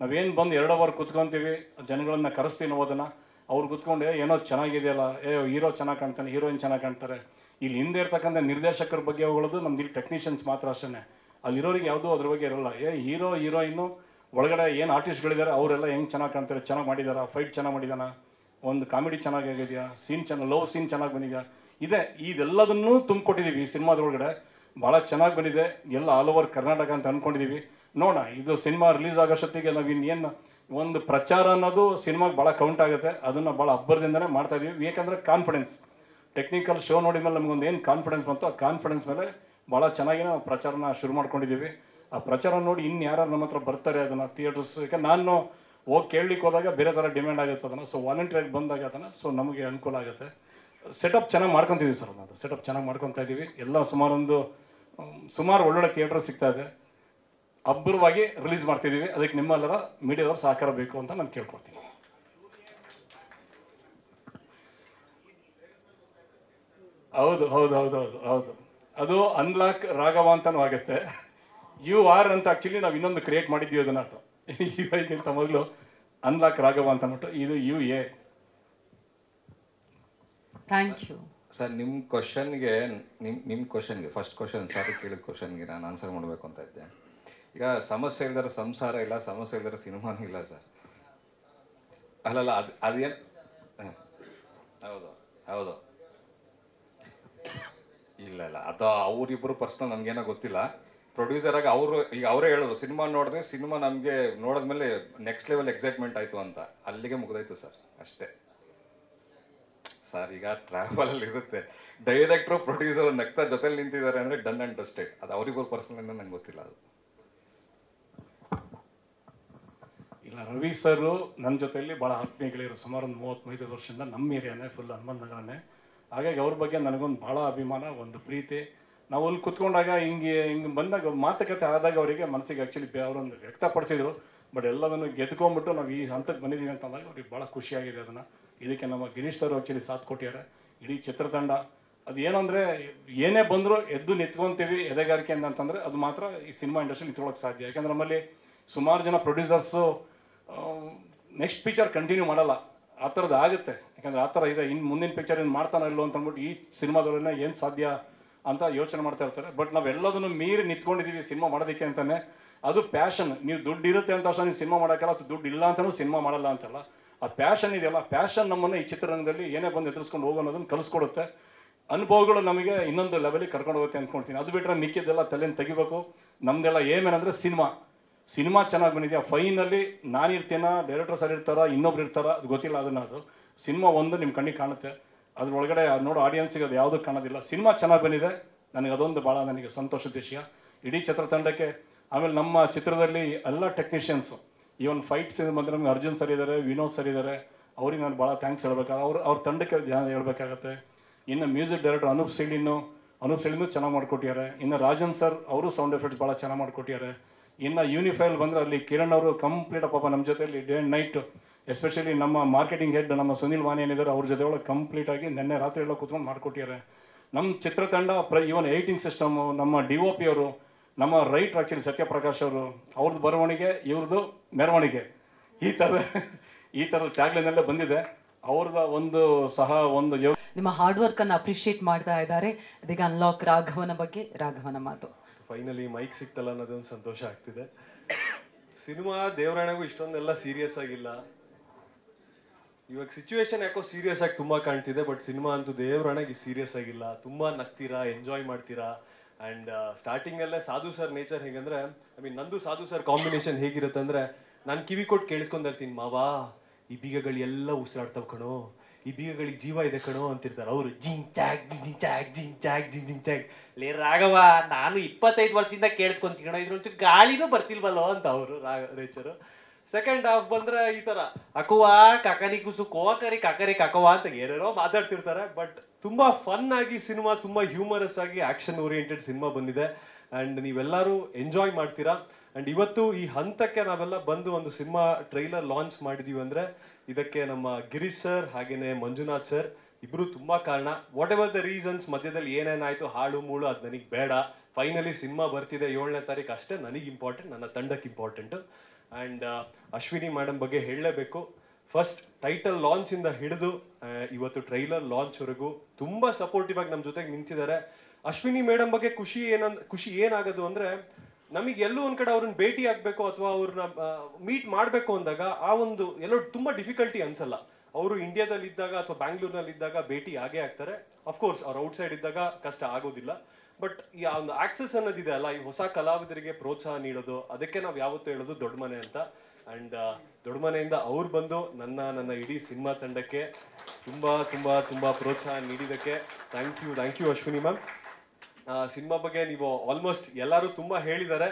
ನಾವೇನು ಬಂದು 2 ಅವರ್ ಕುತ್ಕೊತೀವಿ, ಜನಗಳನ್ನ ಕರೆಸ್ತೀವಿ ನೋಡೋದನ್ನು. ಅವ್ರು ಕುತ್ಕೊಂಡು ಏನೋ ಚೆನ್ನಾಗಿದೆಯಲ್ಲ, ಹೀರೋ ಚೆನ್ನಾಗಿ ಕಾಣ್ತಾನೆ, ಹೀರೋಯಿನ್ ಚೆನ್ನಾಗಿ ಕಾಣ್ತಾರೆ. ಇಲ್ಲಿ ಹಿಂದೆ ಇರ್ತಕ್ಕಂಥ ನಿರ್ದೇಶಕರ ಬಗ್ಗೆ ಹೋಗೋದು ನಮ್ದು ಇಲ್ಲಿ ಟೆಕ್ನಿಷಿಯನ್ಸ್ ಮಾತ್ರ ಅಷ್ಟೇ. ಅಲ್ಲಿರೋರಿಗೆ ಯಾವುದೂ ಅದ್ರ ಬಗ್ಗೆ ಇರೋಲ್ಲ. ಹೀರೋ ಹೀರೋಯಿನ್ನು ಒಳಗಡೆ ಏನು ಆರ್ಟಿಸ್ಟ್ಗಳಿದ್ದಾರೆ ಅವರೆಲ್ಲ ಹೆಂಗೆ ಚೆನ್ನಾಗಿ ಕಾಣ್ತಾರೆ, ಚೆನ್ನಾಗಿ ಮಾಡಿದಾರ, ಫೈಟ್ ಚೆನ್ನಾಗಿ ಮಾಡಿದಾನ, ಒಂದು ಕಾಮಿಡಿ ಚೆನ್ನಾಗಿ ಆಗಿದೆಯಾ, ಲವ್ ಸೀನ್ ಚೆನ್ನಾಗಿ ಬಂದಿದೆಯಾ, ಇದೆಲ್ಲದನ್ನೂ ತುಂಬಿಕೊಟ್ಟಿದ್ದೀವಿ ಈ ಸಿನಿಮಾದೊಳಗಡೆ. ಭಾಳ ಚೆನ್ನಾಗಿ ಬಂದಿದೆ. ಎಲ್ಲ ಆಲ್ ಓವರ್ ಕರ್ನಾಟಕ ಅಂತ ಅಂದ್ಕೊಂಡಿದ್ದೀವಿ. ನೋಡೋಣ, ಇದು ಸಿನಿಮಾ ರಿಲೀಸ್ ಆಗೋಷ್ಟೊತ್ತಿಗೆ ನಾವು ಇನ್ನೇನು ಒಂದು ಪ್ರಚಾರ ಅನ್ನೋದು ಸಿನಿಮಾಗೆ ಭಾಳ ಕೌಂಟ್ ಆಗುತ್ತೆ. ಅದನ್ನು ಭಾಳ ಅಬ್ಬರದಿಂದನೇ ಮಾಡ್ತಾಯಿದ್ದೀವಿ. ಯಾಕಂದರೆ ಕಾನ್ಫಿಡೆನ್ಸ್, ಟೆಕ್ನಿಕಲ್ ಶೋ ನೋಡಿದ ಮೇಲೆ ನಮಗೊಂದು ಏನು ಕಾನ್ಫಿಡೆನ್ಸ್ ಬಂತು, ಆ ಕಾನ್ಫಿಡೆನ್ಸ್ ಮೇಲೆ ಭಾಳ ಚೆನ್ನಾಗಿ ನಾವು ಪ್ರಚಾರನ ಶುರು ಮಾಡ್ಕೊಂಡಿದ್ದೀವಿ. ಆ ಪ್ರಚಾರ ನೋಡಿ ಇನ್ನು ಯಾರು ನಮ್ಮ ಹತ್ರ ಬರ್ತಾರೆ ಅದನ್ನು ಥಿಯೇಟರ್ಸ್, ಯಾಕಂದ್ರೆ ನಾನು ಹೋಗಿ ಕೇಳಲಿಕ್ಕೆ ಹೋದಾಗ ಬೇರೆ ಥರ ಡಿಮ್ಯಾಂಡ್ ಆಗುತ್ತೆ ಅದನ್ನು. ಸೊ ವಾಲಂಟಿಯರ್ ಬಂದಾಗ ಅದನ್ನು ಸೊ ನಮಗೆ ಅನುಕೂಲ ಆಗುತ್ತೆ. ಸೆಟಪ್ ಚೆನ್ನಾಗಿ ಮಾಡ್ಕೊತಿದ್ದೀವಿ ಸರ್, ನಾವು ಸೆಟಪ್ ಚೆನ್ನಾಗಿ ಮಾಡ್ಕೊತಾ ಇದ್ದೀವಿ. ಎಲ್ಲ ಸುಮಾರು ಒಳ್ಳೊಳ್ಳೆ ಥಿಯೇಟರ್ ಸಿಗ್ತಾ ಇದೆ. ಅಬ್ಬರವಾಗಿ ರಿಲೀಸ್ ಮಾಡ್ತಿದ್ದೀವಿ. ಅದಕ್ಕೆ ನಿಮ್ಮೆಲ್ಲರ ಮೀಡಿಯಾದವ್ರು ಸಹಕಾರ ಬೇಕು ಅಂತ ನಾನು ಕೇಳ್ಕೊಳ್ತೀನಿ. ಹೌದು ಹೌದು ಹೌದು ಹೌದು ಹೌದು, ಅದು ಅನ್ಲಾಕ್ ರಾಘವ ಅಂತಲೂ ಆಗುತ್ತೆ. ಯು ಆರ್ ಅಂತ ಆ್ಯಕ್ಚುಲಿ ನಾವು ಇನ್ನೊಂದು ಕ್ರಿಯೇಟ್ ಮಾಡಿದ್ದೀವಿ ಅದನ್ನ, ಇವಾಗಿಂತ ಮೊದಲು ಅನ್ಲಾಕ್ ರಾಘವ ಅಂತ ಅಂದ್ಬಿಟ್ಟು, ಇದು UA. Thank you sir. ನಿಮ್ಮ ಕ್ವಶನ್ಗೆ ಫಸ್ಟ್ ಕ್ವಶನ್ ಸರ್ ಕೇಳಿದ ಕ್ವಶನ್ಗೆ ನಾನು ಆನ್ಸರ್ ಮಾಡಬೇಕು ಅಂತ ಇದ್ದೆ. ಈಗ ಸಮಸ್ಯೆ ಇಲ್ದಾರ ಸಂಸಾರ ಇಲ್ಲ, ಸಮಸ್ಯೆ ಇಲ್ದಾರ ಸಿನಿಮಾನೂ ಇಲ್ಲ ಸರ್. ಅಲ್ಲಲ್ಲ, ಅದೇನು ಹೌದು ಹೌದು ಇಲ್ಲ ಇಲ್ಲ, ಅದು ಅವರಿಬ್ಬರು ಪರ್ಸನಲ್ ನನಗೇನೋ ಗೊತ್ತಿಲ್ಲ. ಪ್ರೊಡ್ಯೂಸರ್ ಆಗಿ ಅವರೇ ಹೇಳಿದ್ರು, ಸಿನಿಮಾ ನೋಡಿದ್ರೆ ಸಿನಿಮಾ ನಮಗೆ ನೋಡಿದ್ಮೇಲೆ ನೆಕ್ಸ್ಟ್ ಲೆವೆಲ್ ಎಕ್ಸೈಟ್ಮೆಂಟ್ ಆಯಿತು ಅಂತ. ಅಲ್ಲಿಗೆ ಮುಗ್ದಾಯ್ತು ಸರ್, ಅಷ್ಟೇ ಸರ್. ಈಗ ಟ್ರಾವೆಲಲ್ಲಿ ಇರುತ್ತೆ, ಡೈರೆಕ್ಟ್ರು ಪ್ರೊಡ್ಯೂಸರ್ ನಗ್ತಾ ಜೊತೆಲಿ ನಿಂತಿದ್ದಾರೆ ಅಂದರೆ ಡನ್ ಆ್ಯಂಡ್ ಡಸ್ಟೆಡ್. ಅದು ಅವರಿಬ್ಬರು ಪರ್ಸನಲ್ ನಂಗೆ ಗೊತ್ತಿಲ್ಲ ಅದು. ಇಲ್ಲ, ರವಿ ಸರು ನನ್ನ ಜೊತೆಯಲ್ಲಿ ಭಾಳ ಆತ್ಮೀಯಗಳಿರು, ಸುಮಾರು ಒಂದು 35 ವರ್ಷದಿಂದ ನಮ್ಮ ಏರಿಯಾನೇ ಫುಲ್ ಹನುಮಂತ ನಗರನೇ. ಹಾಗಾಗಿ ಅವ್ರ ಬಗ್ಗೆ ನನಗೊಂದು ಭಾಳ ಅಭಿಮಾನ, ಒಂದು ಪ್ರೀತಿ. ನಾವು ಅಲ್ಲಿ ಕುತ್ಕೊಂಡಾಗ ಹಿಂಗೆ ಬಂದಾಗ ಮಾತುಕತೆ ಆದಾಗ ಅವರಿಗೆ ಮನಸ್ಸಿಗೆ ಆ್ಯಕ್ಚುಲಿ ಅವರೊಂದು ವ್ಯಕ್ತಪಡಿಸಿದ್ರು. ಬಟ್ ಎಲ್ಲದನ್ನು ಗೆದ್ಕೊಂಡ್ಬಿಟ್ಟು ನಾವು ಈ ಹಂತಕ್ಕೆ ಬಂದಿದ್ದೀವಿ ಅಂತ ಅಂದಾಗ ಅವ್ರಿಗೆ ಭಾಳ ಖುಷಿಯಾಗಿದೆ. ಅದನ್ನು ಇದಕ್ಕೆ ನಮ್ಮ ಗಿರೀಶ್ ಸರ್ ಆ್ಯಕ್ಚುಲಿ ಸಾಥ್ ಕೊಟ್ಟಿದ್ದಾರೆ, ಇಡೀ ಚಿತ್ರತಂಡ. ಅದು ಏನು ಅಂದರೆ, ಏನೇ ಬಂದರೂ ಎದ್ದು ನಿಂತ್ಕೊತೀವಿ ಎದೆಗಾರಿಕೆ ಅಂತಂದರೆ ಅದು ಮಾತ್ರ ಈ ಸಿನಿಮಾ ಇಂಡಸ್ಟ್ರಿ ನಿಂತ್ಕೊಳ್ಳೋಕೆ ಸಾಧ್ಯ. ಯಾಕಂದ್ರೆ ನಮ್ಮಲ್ಲಿ ಸುಮಾರು ಜನ ಪ್ರೊಡ್ಯೂಸರ್ಸು ನೆಕ್ಸ್ಟ್ ಪಿಕ್ಚರ್ ಕಂಟಿನ್ಯೂ ಮಾಡಲ್ಲ, ಆ ಥರದ್ದು ಆಗುತ್ತೆ. ಯಾಕಂದರೆ ಆ ಥರ ಇದೆ, ಇನ್ನು ಮುಂದಿನ ಪಿಕ್ಚರ್ ಏನು ಮಾಡ್ತಾನೋ ಇಲ್ಲೋ ಅಂತ ಅಂದ್ಬಿಟ್ಟು ಈ ಸಿನಿಮಾದವ್ರನ್ನ ಏನು ಸಾಧ್ಯ ಅಂತ ಯೋಚನೆ ಮಾಡ್ತಾ ಇರ್ತಾರೆ. ಬಟ್ ನಾವೆಲ್ಲದನ್ನು ಮೀರಿ ನಿಂತ್ಕೊಂಡಿದ್ದೀವಿ ಸಿನಿಮಾ ಮಾಡೋದಕ್ಕೆ ಅಂತಲೇ. ಅದು ಪ್ಯಾಷನ್. ನೀವು ದುಡ್ಡು ಇರುತ್ತೆ ಅಂತ ಅಷ್ಟೇ ನೀವು ಸಿನಿಮಾ ಮಾಡೋಕ್ಕಲ್ಲ, ಅದು ದುಡ್ಡು ಇಲ್ಲ ಅಂತಲೂ ಸಿನಿಮಾ ಮಾಡಲ್ಲ ಅಂತಲ್ಲ. ಆ ಪ್ಯಾಷನ್ ಇದೆಯಲ್ಲ, ಪ್ಯಾಷನ್ ನಮ್ಮನ್ನು ಈ ಚಿತ್ರರಂಗದಲ್ಲಿ ಏನೇ ಬಂದು ಎದುರಿಸ್ಕೊಂಡು ಹೋಗೋನ್ನೋದನ್ನು ಕಲಿಸ್ಕೊಡುತ್ತೆ. ಅನುಭವಗಳು ನಮಗೆ ಇನ್ನೊಂದು ಲೆವೆಲಿಗೆ ಕರ್ಕೊಂಡು ಹೋಗುತ್ತೆ ಅಂದ್ಕೊಳ್ತೀನಿ. ಅದು ಬಿಟ್ಟರೆ ಮಿಕ್ಕಿದ್ದೆಲ್ಲ ತಲೆಯನ್ನು ತೆಗಿಬೇಕು. ನಮ್ಮದೆಲ್ಲ ಏನೇನಂದರೆ ಸಿನಿಮಾ ಚೆನ್ನಾಗಿ ಬಂದಿದೆಯಾ, ಫೈನಲ್ಲಿ ನಾನಿರ್ತೀನ, ಡೈರೆಕ್ಟರ್ ಸರ್ ಇರ್ತಾರ, ಇನ್ನೊಬ್ರು ಇರ್ತಾರ, ಅದು ಗೊತ್ತಿಲ್ಲ. ಅದು ಸಿನಿಮಾ ಒಂದು ನಿಮ್ಮ ಕಣ್ಣಿಗೆ ಕಾಣುತ್ತೆ, ಅದ್ರೊಳಗಡೆ ನೋಡೋ ಆಡಿಯನ್ಸಿಗೆ ಅದು ಯಾವುದೂ ಕಾಣೋದಿಲ್ಲ. ಸಿನಿಮಾ ಚೆನ್ನಾಗಿ ಬಂದಿದೆ, ನನಗೆ ಅದೊಂದು ಭಾಳ ನನಗೆ ಸಂತೋಷದ ವಿಷಯ ಇಡೀ ಚಿತ್ರತಂಡಕ್ಕೆ. ಆಮೇಲೆ ನಮ್ಮ ಚಿತ್ರದಲ್ಲಿ ಎಲ್ಲ ಟೆಕ್ನಿಷಿಯನ್ಸು, ಈವನ್ ಫೈಟ್ ಸೀನ್ ಬಂದರೆ ನಮಗೆ ಅರ್ಜುನ್ ಸರ್ ಇದ್ದಾರೆ, ವಿನೋದ್ ಸರ್ ಇದ್ದಾರೆ, ಅವ್ರಿಗೆ ನಾನು ಭಾಳ ಥ್ಯಾಂಕ್ಸ್ ಹೇಳ್ಬೇಕಾಗುತ್ತೆ. ಅವ್ರ ತಂಡಕ್ಕೆ ಹೇಳ್ಬೇಕಾಗತ್ತೆ. ಇನ್ನು ಮ್ಯೂಸಿಕ್ ಡೈರೆಕ್ಟರ್ ಅನೂಪ್ ಸೀಳಿನೂ ಚೆನ್ನಾಗಿ ಮಾಡಿಕೊಟ್ಟಿದ್ದಾರೆ. ಇನ್ನು ರಾಜನ್ ಸರ್ ಅವರು ಸೌಂಡ್ ಎಫೆಕ್ಟ್ಸ್ ಭಾಳ ಚೆನ್ನಾಗಿ ಮಾಡಿಕೊಟ್ಟಿದ್ದಾರೆ. ಇನ್ನು ಯೂನಿಫೈಲ್ ಬಂದರೆ ಅಲ್ಲಿ ಕಿರಣ್ ಅವರು ಕಂಪ್ಲೀಟ್ ಪಾಪ ನಮ್ಮ ಜೊತೆಯಲ್ಲಿ ಡೇ ಆ್ಯಂಡ್ ನೈಟ್, ಎಸ್ಪೆಷಲಿ ನಮ್ಮ ಮಾರ್ಕೆಟಿಂಗ್ ಹೆಡ್ ನಮ್ಮ ಸುನಿಲ್ ವಾನಿ ಏನಿದ್ದಾರೆ ಅವ್ರ ಜೊತೆ ಒಳಗೆ ಕಂಪ್ಲೀಟಾಗಿ ನಿನ್ನೆ ರಾತ್ರಿ ಎಲ್ಲ ಕೂತ್ಕೊಂಡು ಮಾಡಿಕೊಟ್ಟಿದ್ದಾರೆ. ನಮ್ಮ ಚಿತ್ರತಂಡ ಇವನ್ ಏಟಿಂಗ್ ಸಿಸ್ಟಮು, ನಮ್ಮ DOP ಅವರು, ನಮ್ಮ ರೈಟ್ರ್ ಆ್ಯಕ್ಚುಲಿ ಸತ್ಯಪ್ರಕಾಶ್ ಅವರು, ಅವ್ರದ್ದು ಬರವಣಿಗೆ, ಇವ್ರದ್ದು ಮೆರವಣಿಗೆ, ಈ ಥರದ ಟ್ಯಾಗ್ಲೈನಲ್ಲೇ ಬಂದಿದೆ. ಅವ್ರದ ಒಂದು ನಿಮ್ಮ ಹಾರ್ಡ್ ವರ್ಕನ್ನು ಅಪ್ರಿಷಿಯೇಟ್ ಮಾಡ್ತಾ ಇದ್ದಾರೆ. ಇದೀಗ ಅನ್ಲಾಕ್ ರಾಘವನ ಬಗ್ಗೆ ರಾಘವನ ಮಾತು. ಫೈನಲಿ ಮೈಕ್ ಸಿಕ್ತಲ್ಲ ಅನ್ನೋದೊಂದು ಸಂತೋಷ ಆಗ್ತಿದೆ. ಸಿನಿಮಾ ದೇವರಾಣೆಗೂ ಇಷ್ಟೊಂದೆಲ್ಲ ಸೀರಿಯಸ್ ಆಗಿಲ್ಲ. ಇವಾಗ ಸಿಚುವೇಶನ್ ಯಾಕೋ ಸೀರಿಯಸ್ ಆಗಿ ತುಂಬ ಕಾಣ್ತಿದೆ, ಬಟ್ ಸಿನಿಮಾ ಅಂತೂ ದೇವರಾಣೆಗೆ ಸೀರಿಯಸ್ ಆಗಿಲ್ಲ. ತುಂಬ ನಗ್ತೀರಾ, ಎಂಜಾಯ್ ಮಾಡ್ತೀರಾ. ಆ್ಯಂಡ್ ಸ್ಟಾರ್ಟಿಂಗಲ್ಲೇ ಸಾಧು ಸರ್ ನೇಚರ್ ಹೇಗಂದ್ರೆ, ನಂದು ಸಾಧು ಸರ್ ಕಾಂಬಿನೇಷನ್ ಹೇಗಿರುತ್ತೆ ಅಂದರೆ, ನಾನು ಕಿವಿ ಕೊಟ್ಟು ಕೇಳಿಸ್ಕೊಂಡಿರ್ತೀನಿ, ಮಾವಾ ಈ ಬೀಗಗಳೆಲ್ಲ ಉಸಿರಾಡ್ತಾವ್ ಕಣೋ, ಈ ಬೀಗಗಳಿಗೆ ಜೀವ ಇದೆ ಕಣೋ ಅಂತಿರ್ತಾರೆ. ಅವರು ಜಿಂಗ್ ಚಾಕ್ ಜಿಂಗ್ ಚಾಕ್ ಜಿಂಗ್ ಚಾಕ್ ಜಿಂಗ್ ಚಾಕ್. ಲೇ ರಾಘವ, ನಾನು 25 ವರ್ಷದಿಂದ ಕೇಳಿಸ್ಕೊಂತೀನಿ ಕಣೋ, ಇದ್ರೊಂಚೂರು ಗಾಳಿನೂ ಬರ್ತಿಲ್ವಲ್ಲೋ ಅಂತ ಅವರು ನೇಚರು. ಸೆಕೆಂಡ್ ಹಾಫ್ ಬಂದ್ರೆ ಈ ತರ ಅಕುವಾ ಕಕರಿ ಕುಸು ಕೋಕರಿ ಕಕರಿ ಕಕವಾ ಅಂತ ಏನೇನೋ ಮಾತಾಡ್ತಿರ್ತಾರೆ. ಬಟ್ ತುಂಬಾ ಫನ್ ಆಗಿ ಸಿನಿಮಾ, ತುಂಬಾ ಹ್ಯೂಮರಸ್ ಆಗಿ ಆಕ್ಷನ್ ಓರಿಯೆಂಟೆಡ್ ಸಿನಿಮಾ ಬಂದಿದೆ. ಅಂಡ್ ನೀವೆಲ್ಲರೂ ಎಂಜಾಯ್ ಮಾಡ್ತೀರಾ. ಅಂಡ್ ಇವತ್ತು ಈ ಹಂತಕ್ಕೆ ನಾವೆಲ್ಲ ಬಂದು ಒಂದು ಸಿನಿಮಾ ಟ್ರೈಲರ್ ಲಾಂಚ್ ಮಾಡಿದೀವಿ ಅಂದ್ರೆ ಇದಕ್ಕೆ ನಮ್ಮ ಗಿರೀಶ್ ಸರ್ ಹಾಗೇನೆ ಮಂಜುನಾಥ್ ಸರ್ ಇಬ್ರು ತುಂಬಾ ಕಾರಣ. ವಾಟ್ ಎವರ್ ದ ರೀಸನ್ಸ್, ಮಧ್ಯದಲ್ಲಿ ಏನೇನಾಯ್ತು ಹಾಳು ಮೂಳು ಅದು ನನಗೆ ಬೇಡ. ಫೈನಲಿ ಸಿನಿಮಾ ಬರ್ತಿದೆ 7ನೇ ತಾರೀಕು, ಅಷ್ಟೇ ನನಗೆ ಇಂಪಾರ್ಟೆಂಟ್, ನನ್ನ ತಂಡಕ್ಕೆ ಇಂಪಾರ್ಟೆಂಟ್. ಆ್ಯಂಡ್ ಅಶ್ವಿನಿ ಮೇಡಮ್ ಬಗ್ಗೆ ಹೇಳಲೇಬೇಕು. ಫಸ್ಟ್ ಟೈಟಲ್ ಲಾಂಚ್ ಇಂದ ಹಿಡಿದು ಇವತ್ತು ಟ್ರೈಲರ್ ಲಾಂಚ್ವರೆಗೂ ತುಂಬಾ ಸಪೋರ್ಟಿವ್ ಆಗಿ ನಮ್ಮ ಜೊತೆಗೆ ನಿಂತಿದ್ದಾರೆ. ಅಶ್ವಿನಿ ಮೇಡಮ್ ಬಗ್ಗೆ ಖುಷಿ ಏನಾಗೋದು ಅಂದ್ರೆ, ನಮಗೆ ಎಲ್ಲೋ ಒಂದ್ ಕಡೆ ಅವ್ರನ್ನ ಭೇಟಿ ಆಗ್ಬೇಕು ಅಥವಾ ಅವ್ರನ್ನ ಮೀಟ್ ಮಾಡ್ಬೇಕು ಅಂದಾಗ ಆ ಒಂದು ಎಲ್ಲೋ ತುಂಬಾ ಡಿಫಿಕಲ್ಟಿ ಅನ್ಸಲ್ಲ. ಅವರು ಇಂಡಿಯಾದಲ್ಲಿ ಇದ್ದಾಗ ಅಥವಾ ಬ್ಯಾಂಗ್ಳೂರ್ನಲ್ಲಿ ಇದ್ದಾಗ ಭೇಟಿ ಆಗೇ ಆಗ್ತಾರೆ. ಅಫ್ಕೋರ್ಸ್ ಅವ್ರು ಔಟ್ಸೈಡ್ ಇದ್ದಾಗ ಕಷ್ಟ ಆಗೋದಿಲ್ಲ. ಬಟ್ ಈ ಒಂದು ಆಕ್ಸೆಸ್ ಅನ್ನೋದಿದೆ ಅಲ್ಲ, ಈ ಹೊಸ ಕಲಾವಿದರಿಗೆ ಪ್ರೋತ್ಸಾಹ ನೀಡೋದು, ಅದಕ್ಕೆ ನಾವು ಯಾವತ್ತೂ ಹೇಳೋದು ದೊಡ್ಡ ಮನೆ ಅಂತ. ಅಂಡ್ ದೊಡ್ಡ ಮನೆಯಿಂದ ಅವ್ರು ಬಂದು ನನ್ನ ಇಡೀ ಸಿನಿಮಾ ತಂಡಕ್ಕೆ ತುಂಬಾ ತುಂಬಾ ತುಂಬಾ ಪ್ರೋತ್ಸಾಹ ನೀಡಿದ್ದಕ್ಕೆ thank you Ashwini ma'am. Cinema ಬಗ್ಗೆ ನೀವು ಆಲ್ಮೋಸ್ಟ್ ಎಲ್ಲರೂ ತುಂಬಾ ಹೇಳಿದ್ದಾರೆ.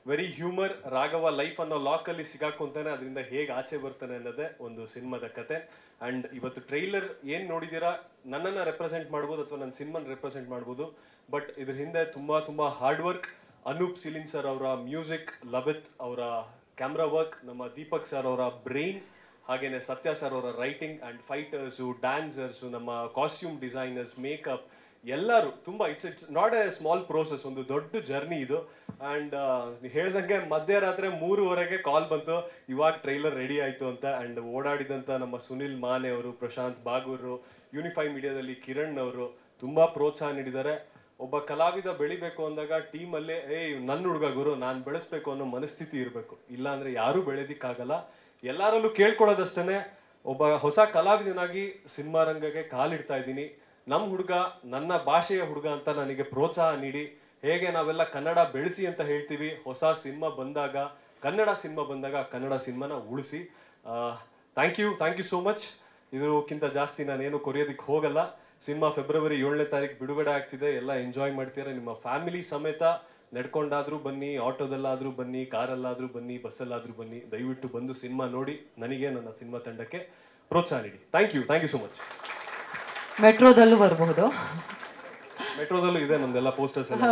Very humour. ರಾಘವ ಲೈಫ್ ಅನ್ನೋ ಲಾಕಲ್ಲಿ ಸಿಗಾಕೊಂತಾನೆ, ಅದರಿಂದ ಹೇಗೆ ಆಚೆ ಬರ್ತಾನೆ ಅನ್ನೋದೇ ಒಂದು ಸಿನಿಮಾದ ಕತೆ. ಆ್ಯಂಡ್ ಇವತ್ತು ಟ್ರೈಲರ್ ಏನು ನೋಡಿದ್ದೀರಾ, ನನ್ನನ್ನು ರೆಪ್ರೆಸೆಂಟ್ ಮಾಡ್ಬೋದು ಅಥವಾ ನನ್ನ ಸಿನಿಮಾನ ರೆಪ್ರೆಸೆಂಟ್ ಮಾಡ್ಬೋದು, ಬಟ್ ಇದ್ರ ಹಿಂದೆ ತುಂಬ hard work. Anoop Seelin sir ಅವರ ಮ್ಯೂಸಿಕ್, ಲವಿತ್ ಅವರ ಕ್ಯಾಮ್ರಾ ವರ್ಕ್, ನಮ್ಮ ದೀಪಕ್ ಸರ್ ಅವರ ಬ್ರೈನ್, ಹಾಗೇನೆ ಸತ್ಯ ಸರ್ ಅವರ ರೈಟಿಂಗ್ ಆ್ಯಂಡ್ ಫೈಟರ್ಸು, ಡ್ಯಾನ್ಸರ್ಸು, ನಮ್ಮ ಕಾಸ್ಟ್ಯೂಮ್ ಡಿಸೈನರ್ಸ್, ಮೇಕಪ್, ಎಲ್ಲರೂ ತುಂಬ it's not A small process, ಒಂದು ದೊಡ್ಡ ಜರ್ನಿ ಇದು. ಆ್ಯಂಡ್ ಹೇಳ್ದಂಗೆ ಮಧ್ಯರಾತ್ರಿ 3:15 ಕಾಲ್ ಬಂತು, ಇವಾಗ ಟ್ರೈಲರ್ ರೆಡಿ ಆಯಿತು ಅಂತ. ಆ್ಯಂಡ್ ಓಡಾಡಿದಂಥ ನಮ್ಮ ಸುನಿಲ್ ಮಾನೆ ಅವರು, ಪ್ರಶಾಂತ್ ಬಾಗೂರು, ಯೂನಿಫೈ ಮೀಡಿಯಾದಲ್ಲಿ ಕಿರಣ್ ಅವರು ತುಂಬ ಪ್ರೋತ್ಸಾಹ ನೀಡಿದ್ದಾರೆ. ಒಬ್ಬ ಕಲಾವಿದ ಬೆಳಿಬೇಕು ಅಂದಾಗ ಟೀಮಲ್ಲೇ ನನ್ನ ಹುಡುಗ ಗುರು, ನಾನು ಬೆಳೆಸ್ಬೇಕು ಅನ್ನೋ ಮನಸ್ಥಿತಿ ಇರಬೇಕು, ಇಲ್ಲಾಂದ್ರೆ ಯಾರೂ ಬೆಳೆದಿಕ್ಕಾಗಲ್ಲ. ಎಲ್ಲರಲ್ಲೂ ಕೇಳ್ಕೊಳ್ಳೋದಷ್ಟೇ, ಒಬ್ಬ ಹೊಸ ಕಲಾವಿದನಾಗಿ ಸಿನಿಮಾ ರಂಗಕ್ಕೆ ಕಾಲಿಡ್ತಾ ಇದ್ದೀನಿ. ನಮ್ಮ ಹುಡುಗ ನನ್ನ ಭಾಷೆಯ ಹುಡುಗ ಅಂತ ನನಗೆ ಪ್ರೋತ್ಸಾಹ ನೀಡಿ, ಹೇಗೆ ನಾವೆಲ್ಲ ಕನ್ನಡ ಬೆಳೆಸಿ ಅಂತ ಹೇಳ್ತೀವಿ, ಹೊಸ ಸಿನಿಮಾ ಬಂದಾಗ, ಕನ್ನಡ ಸಿನಿಮಾನ ಉಳಿಸಿ. Thank you so much. ಇದಕ್ಕಿಂತ ಜಾಸ್ತಿ ನಾನೇನು ಕೊರಿಯೋದಕ್ಕೆ ಹೋಗಲ್ಲ. ಸಿನಿಮಾ ಫೆಬ್ರವರಿ 7ನೇ ತಾರೀಕು ಬಿಡುಗಡೆ ಆಗ್ತಿದೆ. ಎಲ್ಲ ಎಂಜಾಯ್ ಮಾಡ್ತೀರಾ. ನಿಮ್ಮ ಫ್ಯಾಮಿಲಿ ಸಮೇತ ನಡ್ಕೊಂಡಾದ್ರೂ ಬನ್ನಿ, ಆಟೋದಲ್ಲಾದರೂ ಬನ್ನಿ, ಕಾರಲ್ಲಾದರೂ ಬನ್ನಿ, ಬಸ್ಸಲ್ಲಾದರೂ ಬನ್ನಿ. ದಯವಿಟ್ಟು ಬಂದು ಸಿನಿಮಾ ನೋಡಿ ನನಗೆ, ನನ್ನ ಸಿನಿಮಾ ತಂಡಕ್ಕೆ ಪ್ರೋತ್ಸಾಹ ನೀಡಿ. Thank you so much. ಮೆಟ್ರೋದಲ್ಲೂ ಬರಬಹುದು. ಮೆಟ್ರೋದಲ್ಲೂ ಇದೆ ನಮ್ದೆಲ್ಲ ಪೋಸ್ಟರ್ಸ್ ಎಲ್ಲ.